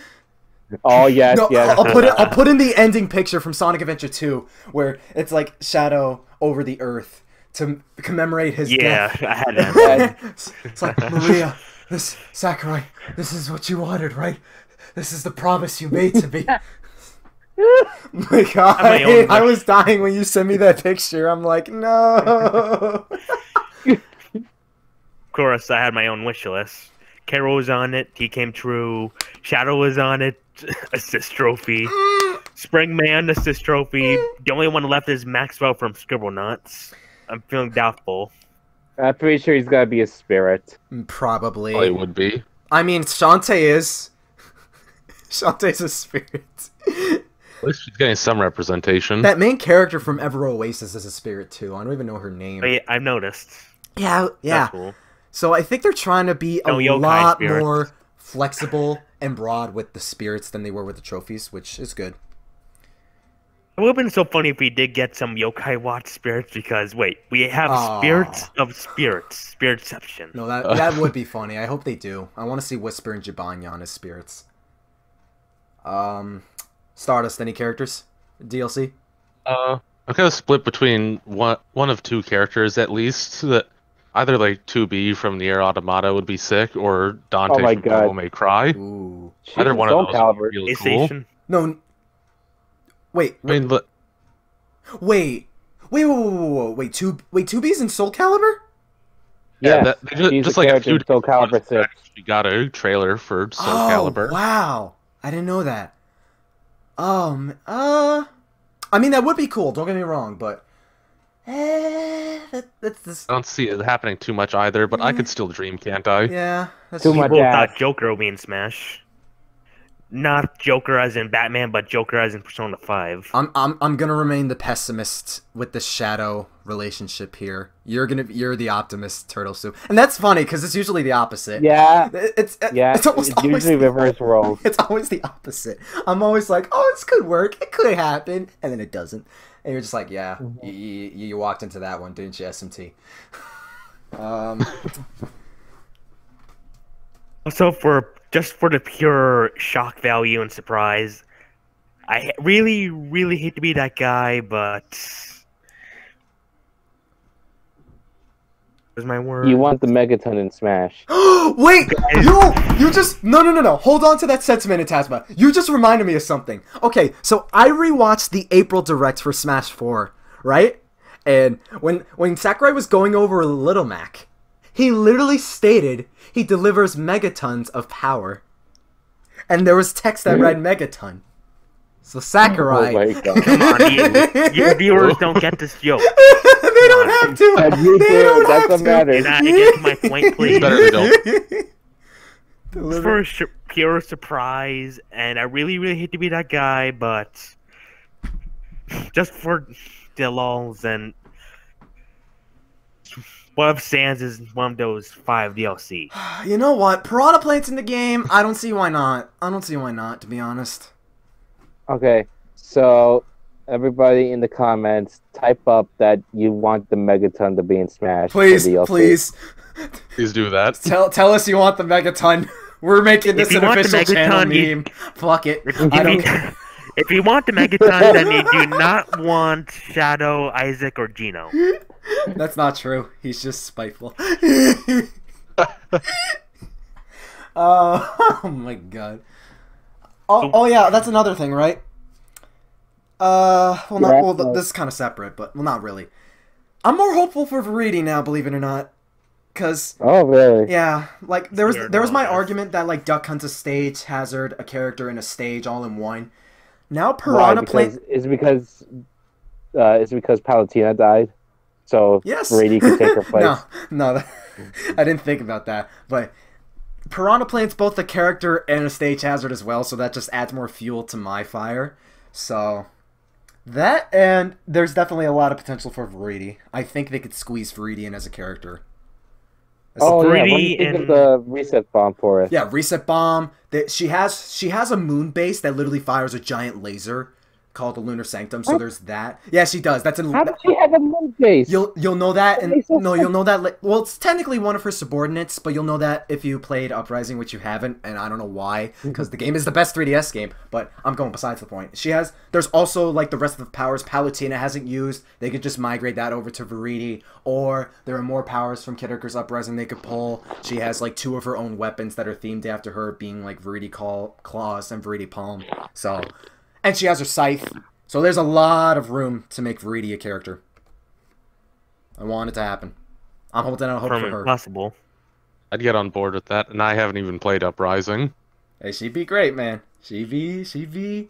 Oh yes, No, yes. I'll put in the ending picture from Sonic Adventure 2 where it's like Shadow over the Earth to commemorate his death. I had that. It's like, Maria, Sakurai, this is what you wanted, right? This is the promise you made to me. My God, I was dying when you sent me that picture. I'm like, no. Of course, I had my own wish list. Carol was on it. He came true. Shadow was on it. Assist trophy. Springman assist trophy. The only one left is Maxwell from Scribblenauts. I'm feeling doubtful. I'm pretty sure he's got to be a spirit. Probably. Probably would be. I mean, Shantae is. Shantae's a spirit. At least she's getting some representation. That main character from Ever Oasis is a spirit too. I don't even know her name. Oh, yeah, I've noticed. Yeah. That's cool. So I think they're trying to be a yokai lot spirits. more flexible and broad with the spirits than they were with the trophies, which is good. It would have been so funny if we did get some Yokai Watch spirits because, wait, we have spirits of spirits. Spiritception. No, that would be funny. I hope they do. I want to see Whisper and Jibanyan as spirits. Stardust, any characters? DLC? I'm kind of split between one of two characters at least. That either like 2B from Nier Automata would be sick, or Dante Oh my from God. Devil May Cry. Ooh. Either one of those Calibur. would be really cool. PlayStation. No. Wait. I mean, Wait. 2B's in Soul Calibur? Yeah, just he's like a a few character in Soul Calibur months 6. back, we got a trailer for Soul Calibur. Wow. I didn't know that. I mean, that would be cool, don't get me wrong, but that's I don't see it happening too much either, but I could still dream, can't I? yeah, that's Too much People ass. thought Joker will be in Smash. Not Joker as in Batman, but Joker as in Persona 5. I'm gonna remain the pessimist with the Shadow relationship here. You're the optimist, Turtle Soup, and that's funny because it's usually the opposite. Yeah, It's almost it's always usually reverse roles. It's always the opposite. I'm always like, oh, this could work. It could happen, and then it doesn't. And you're just like, yeah, you walked into that one, didn't you, SMT? Also, for the pure shock value and surprise, I really, really hate to be that guy, but where's my word? You want the Megaton in Smash. Wait, you just no. Hold on to that sentiment, Antasma. You just reminded me of something. Okay, so I rewatched the April Direct for Smash 4, right? And when Sakurai was going over Little Mac, he literally stated he delivers megatons of power, and there was text that read megaton. So Sakurai, Oh my God. Come on, your viewers don't get this joke. they don't have to. You They do, don't that's have what to. matters. And I get to my point, please. Better they don't. It's for pure surprise, and I really, really hate to be that guy, but just for the lulz, and one of Sans is one of those 5 DLC. You know what? Piranha Plant's in the game. I don't see why not. To be honest. Okay, so everybody in the comments, type up that you want the Megaton to be in Smash. for Please, DLC. please. Please do that. Tell us you want the Megaton. We're making this If you an want the official channel Megaton, you- meme. Fuck it. I don't. If you want the Megaton, then you do not want Shadow, Isaac, or Geno. That's not true. He's just spiteful. Oh my God. Oh yeah, that's another thing, right? This is kind of separate, but not really. I'm more hopeful for Veridi now, believe it or not. Cause Oh, really? yeah, like there was Weird, my yes. argument that like Duck Hunt's a stage, Hazard a character, and a stage all in one. Now Why? Piranha Because Plant. it's because Palutena died, so Yes. Brady could take her place. No, I didn't think about that. But Piranha Plant's both a character and a stage hazard as well, so that just adds more fuel to my fire. So that, and there's definitely a lot of potential for Veridi. I think they could squeeze Veridi in as a character. Oh yeah, what do Fruity you think of and the reset bomb for it? Yeah, reset bomb. She has a moon base that literally fires a giant laser called the Lunar Sanctum. So What? there's that. Yeah, she does. That's in. How does she have a moon base? You'll know that, That and makes no no, sense. you'll know that. Well, it's technically one of her subordinates, but you'll know that if you played Uprising, which you haven't, and I don't know why, because the game is the best 3DS game. But I'm going besides the point. She has. There's also like the rest of the powers Palutena hasn't used. They could just migrate that over to Viridi, or there are more powers from Kid Icarus Uprising they could pull. She has like 2 of her own weapons that are themed after her, being like Viridi Claws and Viridi Palm. So, and she has her scythe. So there's a lot of room to make Viridi a character. I want it to happen. I'm holding out hope for her. possible. I'd get on board with that, and I haven't even played Uprising. Hey, she'd be great, man. She'd be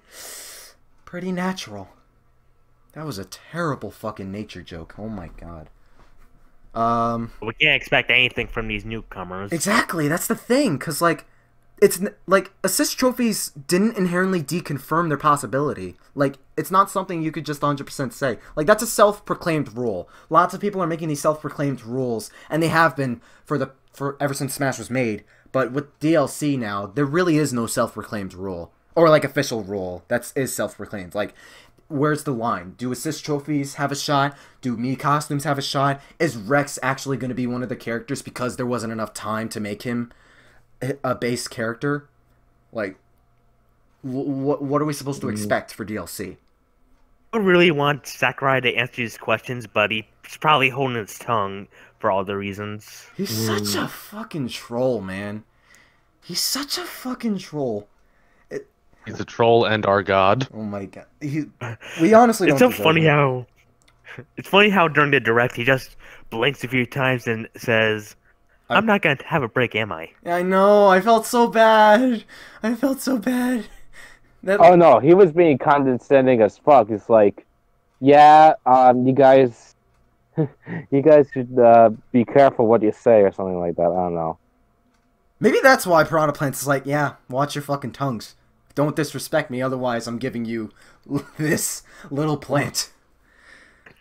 pretty natural. That was a terrible fucking nature joke. Oh my god. We can't expect anything from these newcomers. Exactly. That's the thing, because like, like assist trophies didn't inherently deconfirm their possibility. Like, it's not something you could just 100% say. Like, that's a self-proclaimed rule. Lots of people are making these self-proclaimed rules, and they have been for ever since Smash was made. But with DLC now, there really is no self-proclaimed rule, or like official rule that is self-proclaimed. Like, where's the line? Do assist trophies have a shot? Do Mii costumes have a shot? Is Rex actually going to be one of the characters because there wasn't enough time to make him a base character? Like, what are we supposed to expect for DLC? I really want Sakurai to answer these questions, but he's probably holding his tongue for all the reasons. He's such a fucking troll, man. He's such a fucking troll. He's a troll and our god. Oh my god. We honestly don't It's so deserve funny him. how it's funny how during the direct he just blinks a few times and says, "I'm not gonna have a break, am I?" I know. I felt so bad. I felt so bad. Oh no, he was being condescending as fuck. It's like, yeah, you guys, you guys should be careful what you say or something like that. I don't know. Maybe that's why Piranha Plants is like, yeah, watch your fucking tongues. Don't disrespect me, otherwise I'm giving you this little plant.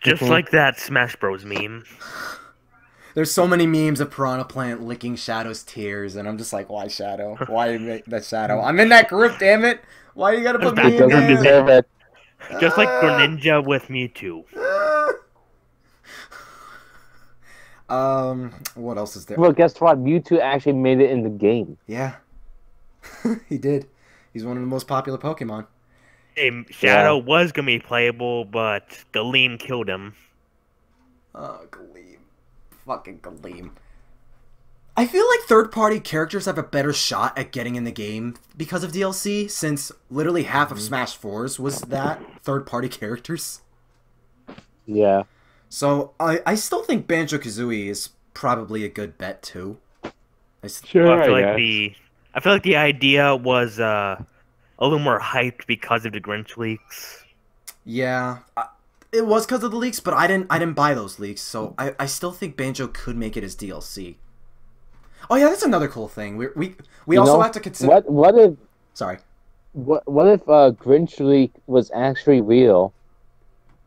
Just like that Smash Bros meme. There's so many memes of Piranha Plant licking Shadow's tears, and I'm just like, why Shadow? Why make that Shadow? I'm in that group, damn it! Why you gotta put me He in doesn't there? deserve it. Just like Greninja with Mewtwo. What else is there? Well, guess what? Mewtwo actually made it in the game. Yeah. He did. He's one of the most popular Pokemon. Hey, Shadow was gonna be playable, but Galeem killed him. Oh, Galeem. Fucking Galeem. I feel like third-party characters have a better shot at getting in the game because of DLC, since literally half of Smash 4's was that, third-party characters. Yeah. So, I still think Banjo-Kazooie is probably a good bet, too. Sure, Well, I feel like the idea was a little more hyped because of the Grinch leaks. Yeah, it was because of the leaks, but I didn't buy those leaks, so I still think Banjo could make it as DLC. Oh yeah, that's another cool thing. We also have to consider. What if Sorry. what if Grinch Leak was actually real,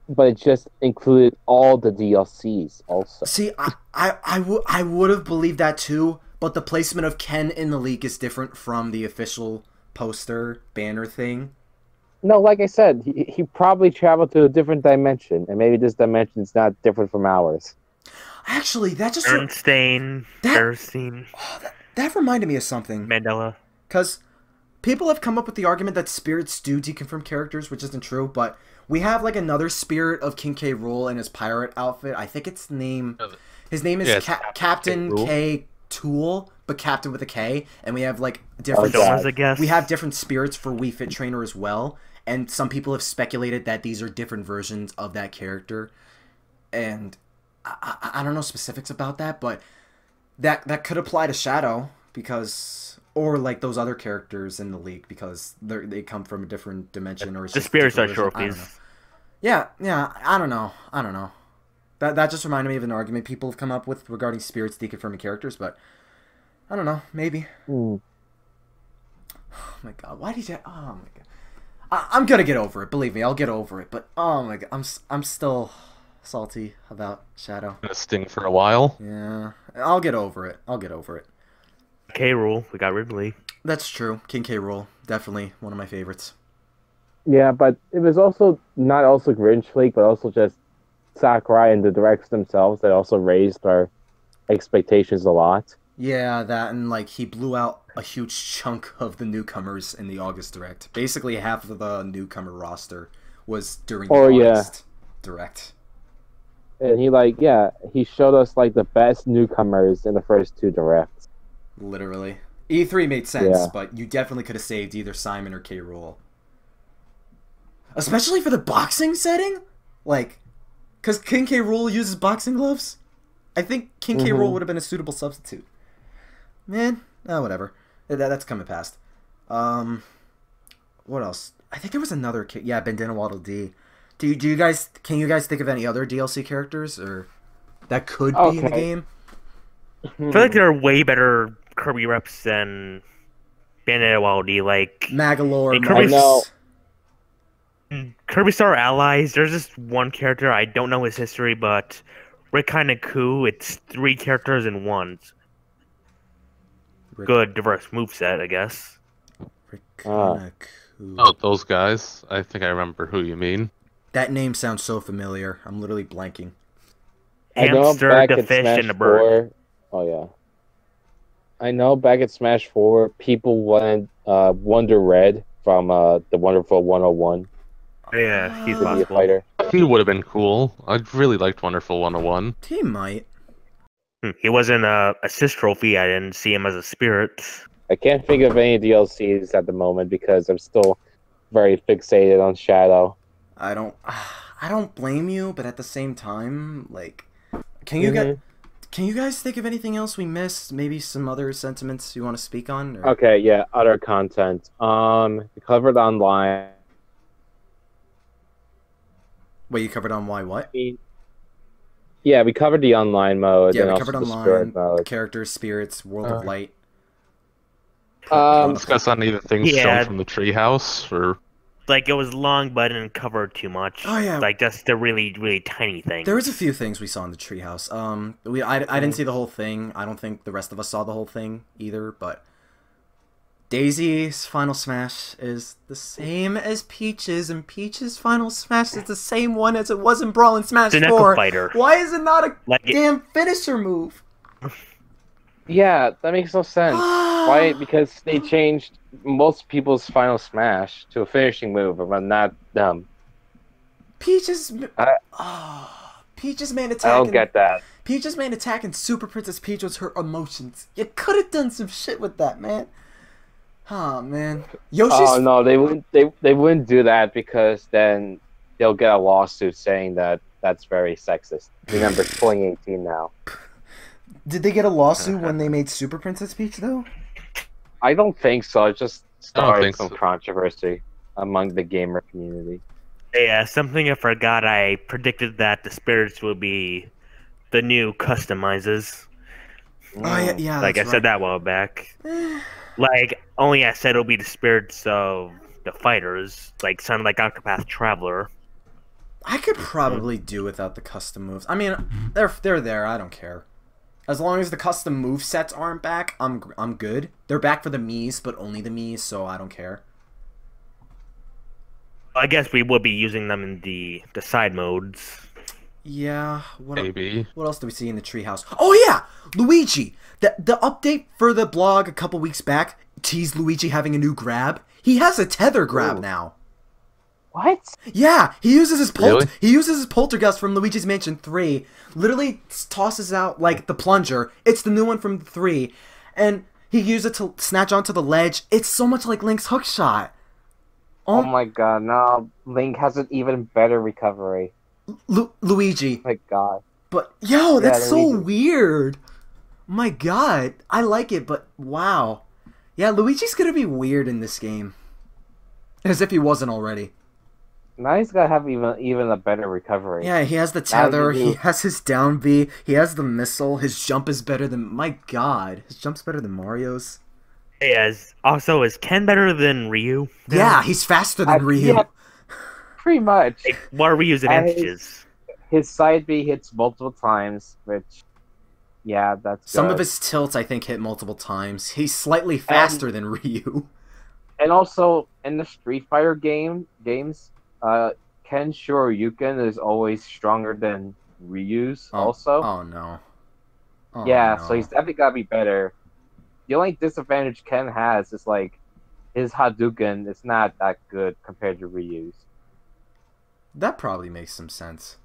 but it just included all the DLCs also? See, I would have believed that too, but the placement of Ken in the leak is different from the official poster banner thing. No, like I said, he probably traveled to a different dimension, and maybe this dimension is not different from ours. Actually, that just Bernstein, that reminded me of something. Mandela. Because people have come up with the argument that spirits do deconfirm characters, which isn't true, but we have like another spirit of King K. Rool in his pirate outfit. I think his name is Captain K. Tool, but Captain with a K, and we have like different. I guess. We have different spirits for Wii Fit Trainer as well, and some people have speculated that these are different versions of that character, and I don't know specifics about that, but that could apply to Shadow because, or like those other characters in the league because they come from a different dimension or the spirits are trophies. trophies. Yeah, I don't know. That just reminded me of an argument people have come up with regarding spirits deconfirming characters, but I don't know, maybe. Oh my god, why did you? Oh my god, I'm gonna get over it. Believe me, I'll get over it. But oh my god, I'm still salty about Shadow. Gonna sting for a while. Yeah, I'll get over it. I'll get over it. K. Rool, we got Ridley. That's true. King K. Rool, definitely one of my favorites. Yeah, but it was also not also Grinch League, but also just Sakurai and the directors themselves that also raised our expectations a lot. Yeah, that and like he blew out a huge chunk of the newcomers in the August Direct. Basically, half of the newcomer roster was during the August Direct. And he showed us like the best newcomers in the first 2 directs. Literally. E3 made sense, but you definitely could have saved either Simon or K. Rool. Especially for the boxing setting? Like, because King K. Rool uses boxing gloves? I think King K. Rool would have been a suitable substitute. Man, whatever. That's coming past. What else? I think there was another Bandana Waddle D. Can you guys think of any other DLC characters or that could be in the game? I feel like there are way better Kirby reps than Bandana Waddle D, like Magalore, Kirby Star Allies. There's just one character, I don't know his history, but Rick Cool, it's 3 characters in one. Good, diverse moveset, I guess. Oh, those guys. I think I remember who you mean. That name sounds so familiar. I'm literally blanking. Hamster, the fish, and the bird. Oh, yeah. I know back at Smash 4, people wanted Wonder Red from the Wonderful 101. Yeah, he's a fighter. He would have been cool. I really liked Wonderful 101. He might. He wasn't a assist trophy. I didn't see him as a spirit. I can't think of any DLCs at the moment because I'm still very fixated on Shadow. I don't blame you, but at the same time, like, can you guys think of anything else we missed? Maybe some other sentiments you want to speak on? Or? Okay, yeah, other content. We covered online. Wait, you covered on why what? Yeah, we covered the online mode. Yeah, and we also covered the online, spirit mode. characters, spirits, World of Light. Discuss any of the things shown from the treehouse, or like it was long, but it didn't cover too much. Oh yeah, like just the really, really tiny things. There was a few things we saw in the treehouse. I didn't see the whole thing. I don't think the rest of us saw the whole thing either. But Daisy's Final Smash is the same as Peach's, and Peach's Final Smash is the same one as it was in Brawl and Smash 4. Fighter. Why is it not a damn finisher move? Yeah, that makes no sense. Why? Because they changed most people's Final Smash to a finishing move, but not them. Peach's main attack. I don't get that. Peach's main attack in Super Princess Peach was her emotions. You could have done some shit with that, man. Oh man, Yoshi's. Oh no, they wouldn't. They wouldn't do that because then they'll get a lawsuit saying that that's very sexist. Remember, it's 2018 now. Did they get a lawsuit when they made Super Princess Peach though? I don't think so. It just started some controversy among the gamer community. Yeah, something I forgot. I predicted that the spirits will be the new customizers. Oh yeah. Like I said that a while back. Like, only I said it'll be the spirits of the fighters, like, sounded like Octopath Traveler. I could probably do without the custom moves. I mean, they're there, I don't care. As long as the custom move sets aren't back, I'm good. They're back for the Miis, but only the Miis, so I don't care. I guess we will be using them in the side modes. Yeah, maybe. What else do we see in the treehouse? Oh yeah! Luigi! The update for the blog a couple weeks back teased Luigi having a new grab. He has a tether grab now. What? Yeah, he uses his poltergust from Luigi's Mansion 3. Literally tosses out like the plunger. It's the new one from 3. And he used it to snatch onto the ledge. It's so much like Link's hookshot. Oh my god, no. Link has an even better recovery. Luigi. My god. But yo, that's so weird. My god, I like it, but wow. Yeah, Luigi's gonna be weird in this game. As if he wasn't already. Now he's gotta have even a better recovery. Yeah, he has the tether, he has his down B, he has the missile, his jump is better than... My god, his jump's better than Mario's. Yes. Also, is Ken better than Ryu? Yeah, he's faster than Ryu. Yeah, pretty much. Like, what are Ryu's advantages? his side B hits multiple times, which, yeah, that's Some of good. his tilts, I think, hit multiple times. He's slightly And faster than Ryu. and also in the Street Fighter games, Ken Shoryuken is always stronger than Ryu's. Oh, Also, oh no. Oh yeah, so he's no. definitely gotta be better. The only disadvantage Ken has is like his Hadouken is not that good compared to Ryu's. That probably makes some sense.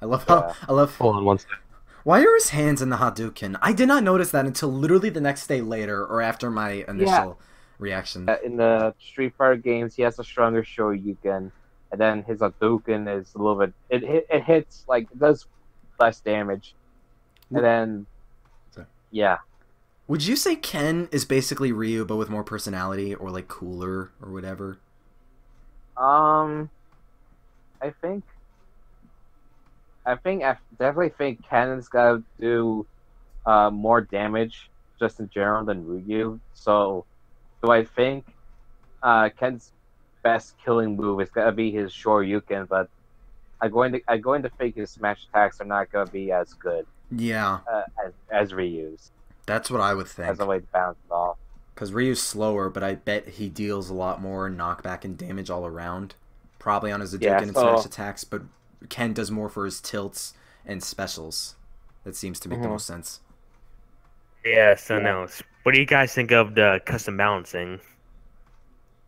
I love Yeah. Hold on one second. Why are his hands in the Hadouken? I did not notice that until literally the next day later, or after my initial reaction. In the Street Fighter games, he has a stronger Shoryuken, and then his Hadouken is a little bit. It hits like it does less damage, and then yeah. Would you say Ken is basically Ryu but with more personality, or like cooler, or whatever? I think. I definitely think Ken's got to do more damage just in general than Ryu. So, do I think Ken's best killing move is gonna be his Shoryuken? But I'm going to think his smash attacks are not gonna be as good Yeah, as Ryu's. that's what I would As think. a way to bounce it off. Because Ryu's slower, but I bet he deals a lot more knockback and damage all around. Probably on his Hadouken and smash attacks, but Ken does more for his tilts and specials. That seems to make the most sense. Yeah, so now, what do you guys think of the custom balancing?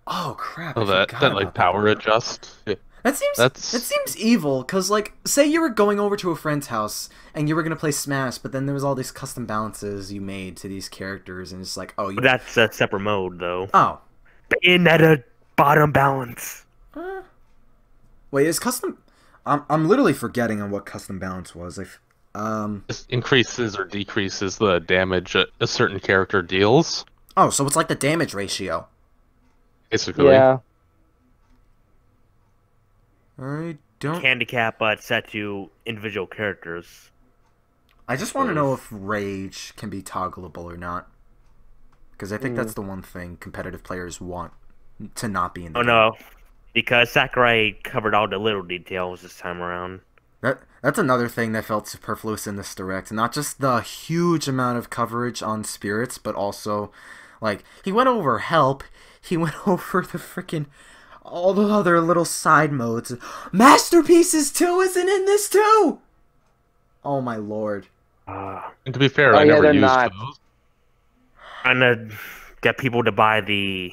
Oh crap! Oh, I that forgot like about power adjust. Yeah. That seems evil. Cause like, say you were going over to a friend's house and you were gonna play Smash, but then there was all these custom balances you made to these characters, and it's like, oh, you. That's a separate mode, though. Oh. Bayonetta bottom balance. Wait, is custom? I'm literally forgetting on what custom balance was. Just increases or decreases the damage a certain character deals. Oh, so it's like the damage ratio. Basically. Yeah. I don't. Handicap, but set to individual characters. I just want to know if rage can be toggleable or not. Because I think that's the one thing competitive players want to not be in the game. No, because Sakurai covered all the little details this time around. That's another thing that felt superfluous in this direct. Not just the huge amount of coverage on spirits, but also, like, he went over help. He went over the freaking all the other little side modes. Masterpieces 2 isn't in this too. Oh my lord. And to be fair, I never used those. Trying to get people to buy the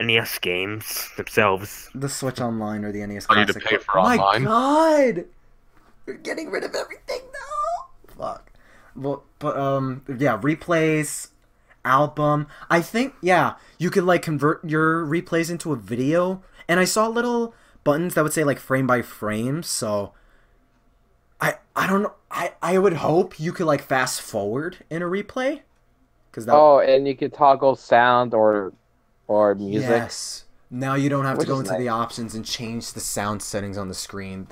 NES games themselves. The Switch Online or the NES I need Classic. to pay for Oh my online. god! We're getting rid of everything now. Fuck. Well, but yeah, replays, album. I think you could like convert your replays into a video, and I saw little buttons that would say like frame by frame. So I don't know. I would hope you could like fast forward in a replay. And you could toggle sound or music. Yes. Now you don't have to go into the nice. options and change the sound settings on the screen.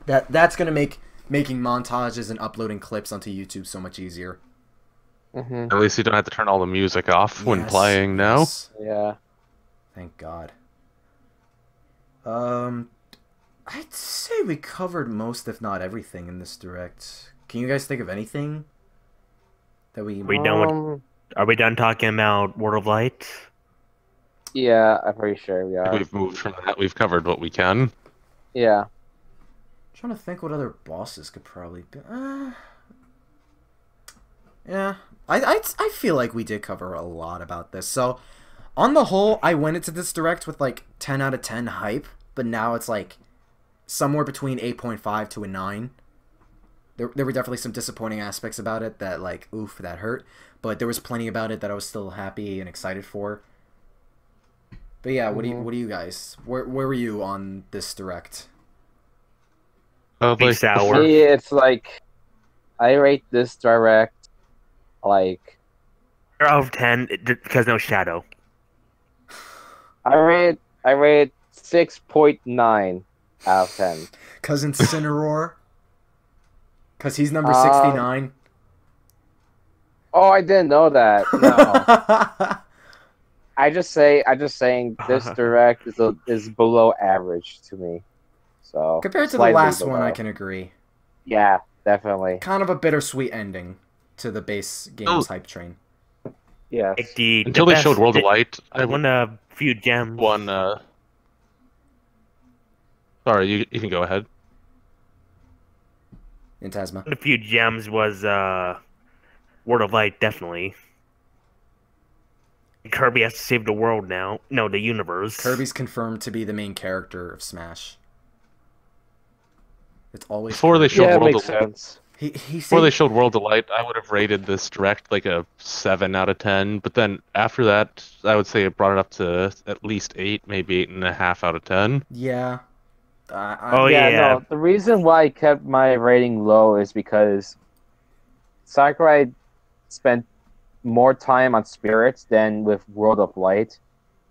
That's gonna make making montages and uploading clips onto YouTube so much easier. At least you don't have to turn all the music off when playing now. Yes. Yeah. Thank God. I'd say we covered most, if not everything, in this direct. Can you guys think of anything that we? Are we done talking about World of Light? Yeah, I'm pretty sure we are. We've moved from that. We've covered what we can. Yeah. I'm trying to think what other bosses could probably be. Yeah, I feel like we did cover a lot about this. So, on the whole, I went into this direct with like 10 out of 10 hype, but now it's like somewhere between 8.5 to a 9. There were definitely some disappointing aspects about it that like, oof, that hurt. But there was plenty about it that I was still happy and excited for. But yeah, what do you guys? Where were you on this direct? Be sour. See, it's like I rate this direct like Out of 10 because no Shadow. I rate 6.9 out of 10. Cause Incineroar. Cause he's number 69. Oh, I didn't know that. No. I'm just saying this direct is below average to me. So Compared to the slightly last one, below. I can agree. Yeah, definitely. Kind of a bittersweet ending to the base game's hype train. Yes. Like the Until they showed best, World of Light, I one of few gems. one. Sorry, you can go ahead. Antasma. One of the few gems was World of Light, definitely. Kirby has to save the world now. No, the universe. Kirby's confirmed to be the main character of Smash. It's always Before they Kirby. showed Yeah, it World makes of sense. He Before they said, showed World of Light, I would have rated this direct like a 7 out of 10. But then after that, I would say it brought it up to at least 8, maybe 8.5 out of 10. yeah. Oh Yeah, yeah. no. The reason why I kept my rating low is because Sakurai spent more time on Spirits than with World of Light,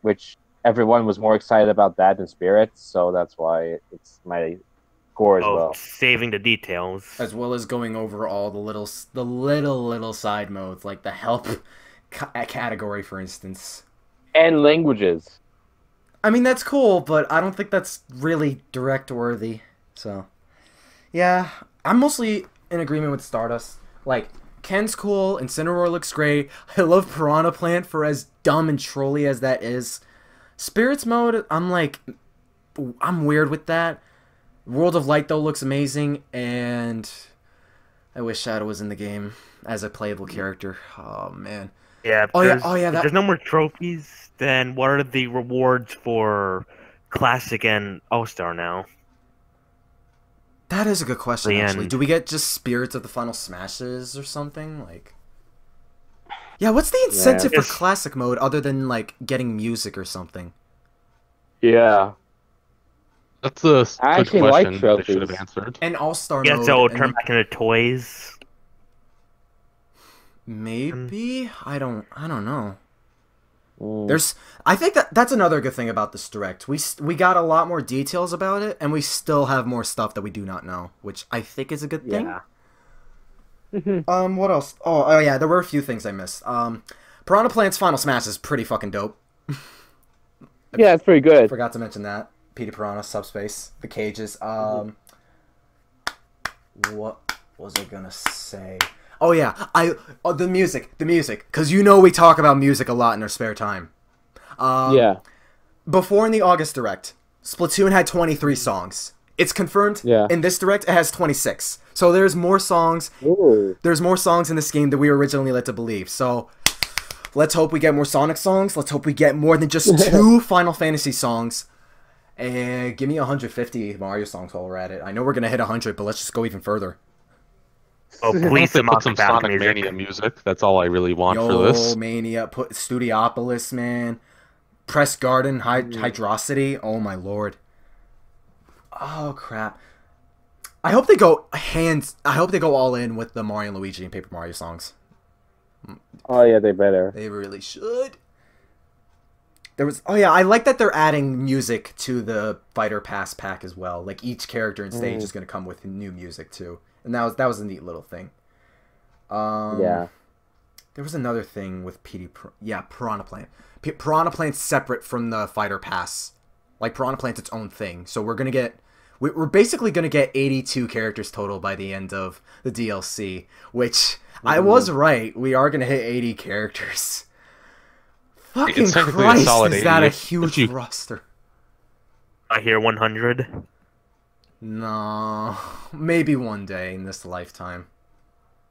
which everyone was more excited about that than Spirits. So that's why it's my score as well. Saving the details. As well as going over all the little side modes, like the help category, for instance. And languages. I mean, that's cool, but I don't think that's really direct worthy. So, yeah, I'm mostly in agreement with Stardust. Like, Ken's cool, Incineroar looks great. I love Piranha Plant for as dumb and trolly as that is. Spirits mode, I'm weird with that. World of Light, though, looks amazing, and I wish Shadow was in the game as a playable character. Oh, man. Yeah. Oh, yeah, If there's no more trophies, then what are the rewards for Classic and All-Star now? That is a good question, The actually. end. Do we get just Spirits of the Final Smashes or something? Like, yeah, what's the incentive for Yes. Classic mode other than, like, getting music or something? Yeah. That's a I good actually like question they should have trophies. answered. And All-Star Yeah, mode. so and turn back into toys. maybe? I don't know. Mm. I think that's another good thing about this direct. We got a lot more details about it, and we still have more stuff that we do not know, which I think is a good thing. Yeah. What else? Oh yeah, there were a few things I missed. Piranha Plant's Final Smash is pretty fucking dope. Yeah, it's pretty good. Forgot to mention that. Petey Piranha, Subspace, the cages. What was I gonna say? Oh yeah, the music, because you know we talk about music a lot in our spare time. Yeah. Before in the August Direct, Splatoon had 23 songs. It's confirmed in this Direct it has 26. So there's more songs. Ooh. There's more songs in this game than we were originally led to believe. So let's hope we get more Sonic songs. Let's hope we get more than just 2 Final Fantasy songs. And give me 150 Mario songs while we're at it. I know we're gonna hit 100, but let's just go even further. Oh, please, They put some some Sonic music. Mania music. That's all I really want for Yo, this. Mania, put Studiopolis, man. Press Garden, Hydrosity. Oh my lord. Oh crap. I hope they go all in with the Mario and Luigi and Paper Mario songs. Oh yeah, they better. They really should. I like that they're adding music to the Fighter Pass pack as well. Like each character and stage is going to come with new music too. And that was a neat little thing. Yeah. There was another thing with Piranha Plant. Piranha Plant's separate from the Fighter Pass. Like Piranha Plant's its own thing. So we're basically gonna get 82 characters total by the end of the DLC. Which I was right. We are gonna hit 80 characters. Fucking It's technically a Christ! solid Is that a 80. huge roster? I hear 100. No, maybe one day in this lifetime.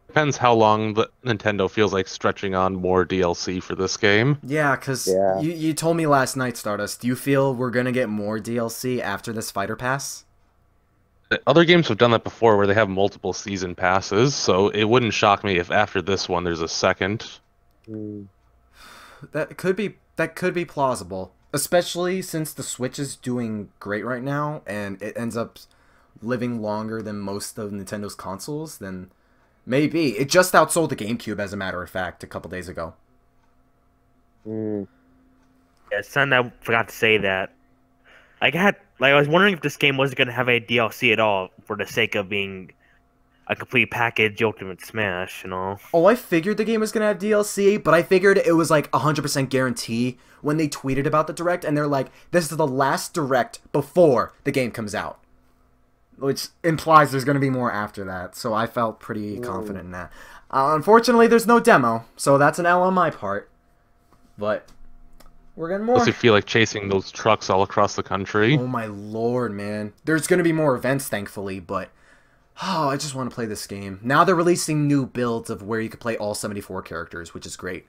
Depends how long the Nintendo feels like stretching on more DLC for this game. Yeah, because you told me last night, Stardust. Do you feel we're gonna get more DLC after this Fighter Pass? Other games have done that before where they have multiple season passes, so it wouldn't shock me if after this one there's a second. That could be plausible, especially since the Switch is doing great right now, and it ends up living longer than most of Nintendo's consoles. Then maybe it just outsold the GameCube, as a matter of fact, a couple days ago. Yeah, son, I forgot to say that. I was wondering if this game wasn't going to have a DLC at all for the sake of being a complete package Ultimate Smash and all. Oh, I figured the game was going to have DLC, but I figured it was like 100% guarantee when they tweeted about the Direct, and they're like, this is the last Direct before the game comes out. which implies there's going to be more after that. So I felt pretty confident in that. Unfortunately, there's no demo, so that's an L on my part. But we're getting more. Does it feel like chasing those trucks all across the country? Oh my lord, man. There's going to be more events, thankfully, but I just want to play this game. Now they're releasing new builds of where you could play all 74 characters, which is great.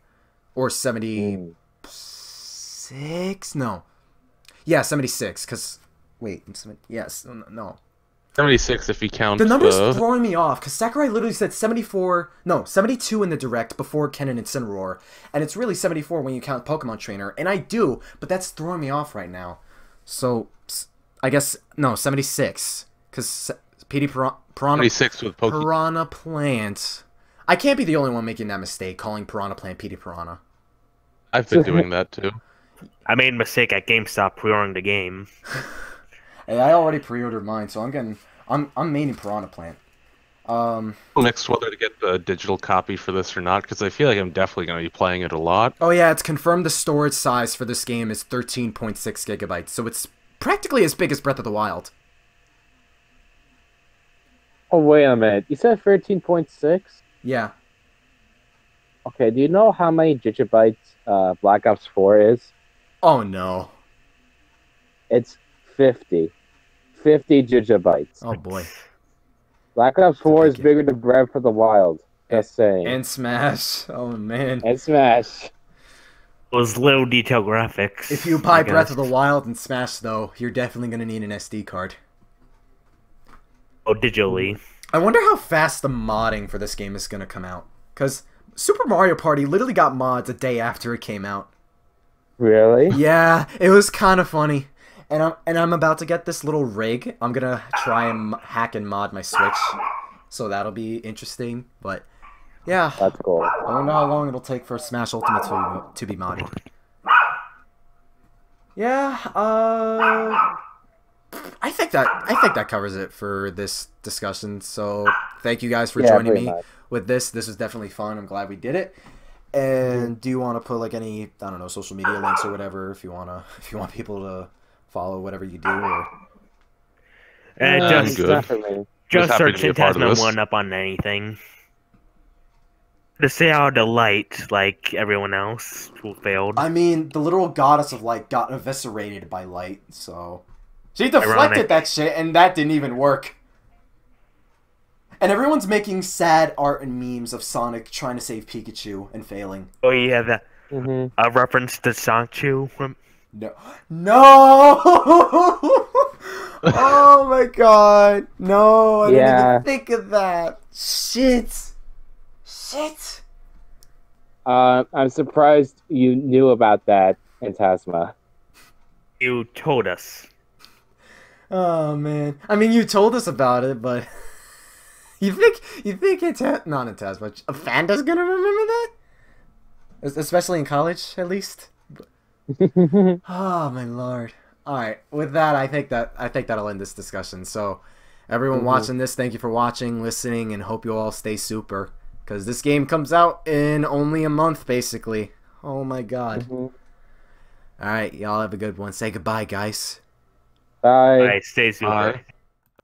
Or 76? No. Yeah, 76, because... Wait, yes, no. 76 if you count the number's throwing me off, because Sakurai literally said 74... No, 72 in the Direct before Ken and Incineroar, and it's really 74 when you count Pokemon Trainer, and I do, but that's throwing me off right now. So, I guess... No, 76, because PD Piranha... 76 with Pokemon. Piranha Plant. I can't be the only one making that mistake, calling Piranha Plant PD Piranha. I've been doing that too. I made a mistake at GameStop pre-ordering the game. Hey, I already pre-ordered mine, so I'm maining Piranha Plant. Next, whether to get the digital copy for this or not, because I feel like I'm definitely going to be playing it a lot. Oh yeah, it's confirmed the storage size for this game is 13.6 gigabytes, so it's practically as big as Breath of the Wild. Oh, wait a minute. You said 13.6? Yeah. Okay, do you know how many gigabytes Black Ops 4 is? Oh no. It's 50. 50 gigabytes. Oh boy. Black Ops 4 is bigger than Breath of the Wild. Just saying. And Smash. Oh man. And Smash. Those low detail graphics. If you buy Breath of the Wild and Smash, though, you're definitely going to need an SD card. Oh, digitally. I wonder how fast the modding for this game is going to come out. Because Super Mario Party literally got mods a day after it came out. Really? Yeah, it was kind of funny. And I'm about to get this little rig. I'm going to try and hack and mod my Switch. So that'll be interesting. But, yeah. That's cool. I wonder how long it'll take for Smash Ultimate to be modded. Yeah, I think that covers it for this discussion. So thank you guys for joining me with this. This was definitely fun. I'm glad we did it. And do you want to put like any, I don't know, social media links or whatever if you want people to follow whatever you do? Or... Just definitely. Just search Antasma1 up on anything. To stay out of the light like everyone else who failed. I mean, the literal goddess of light got eviscerated by light, so... She deflected that shit, and that didn't even work. And everyone's making sad art and memes of Sonic trying to save Pikachu and failing. Oh yeah, that a reference to Sanchu. No. Oh my god. No, I didn't even think of that. Shit. I'm surprised you knew about that, Antasma. You told us. Oh man. I mean, you told us about it, but you think not Antasma, Afanda's gonna remember that? Especially in college, at least. Oh my lord. All right. With that, I think that'll end this discussion. So, everyone watching this, thank you for watching, listening, and hope you all stay super. Because this game comes out in only a month, basically. Oh my god. Alright, y'all have a good one. Say goodbye, guys. Bye. Alright, stay super. Bye.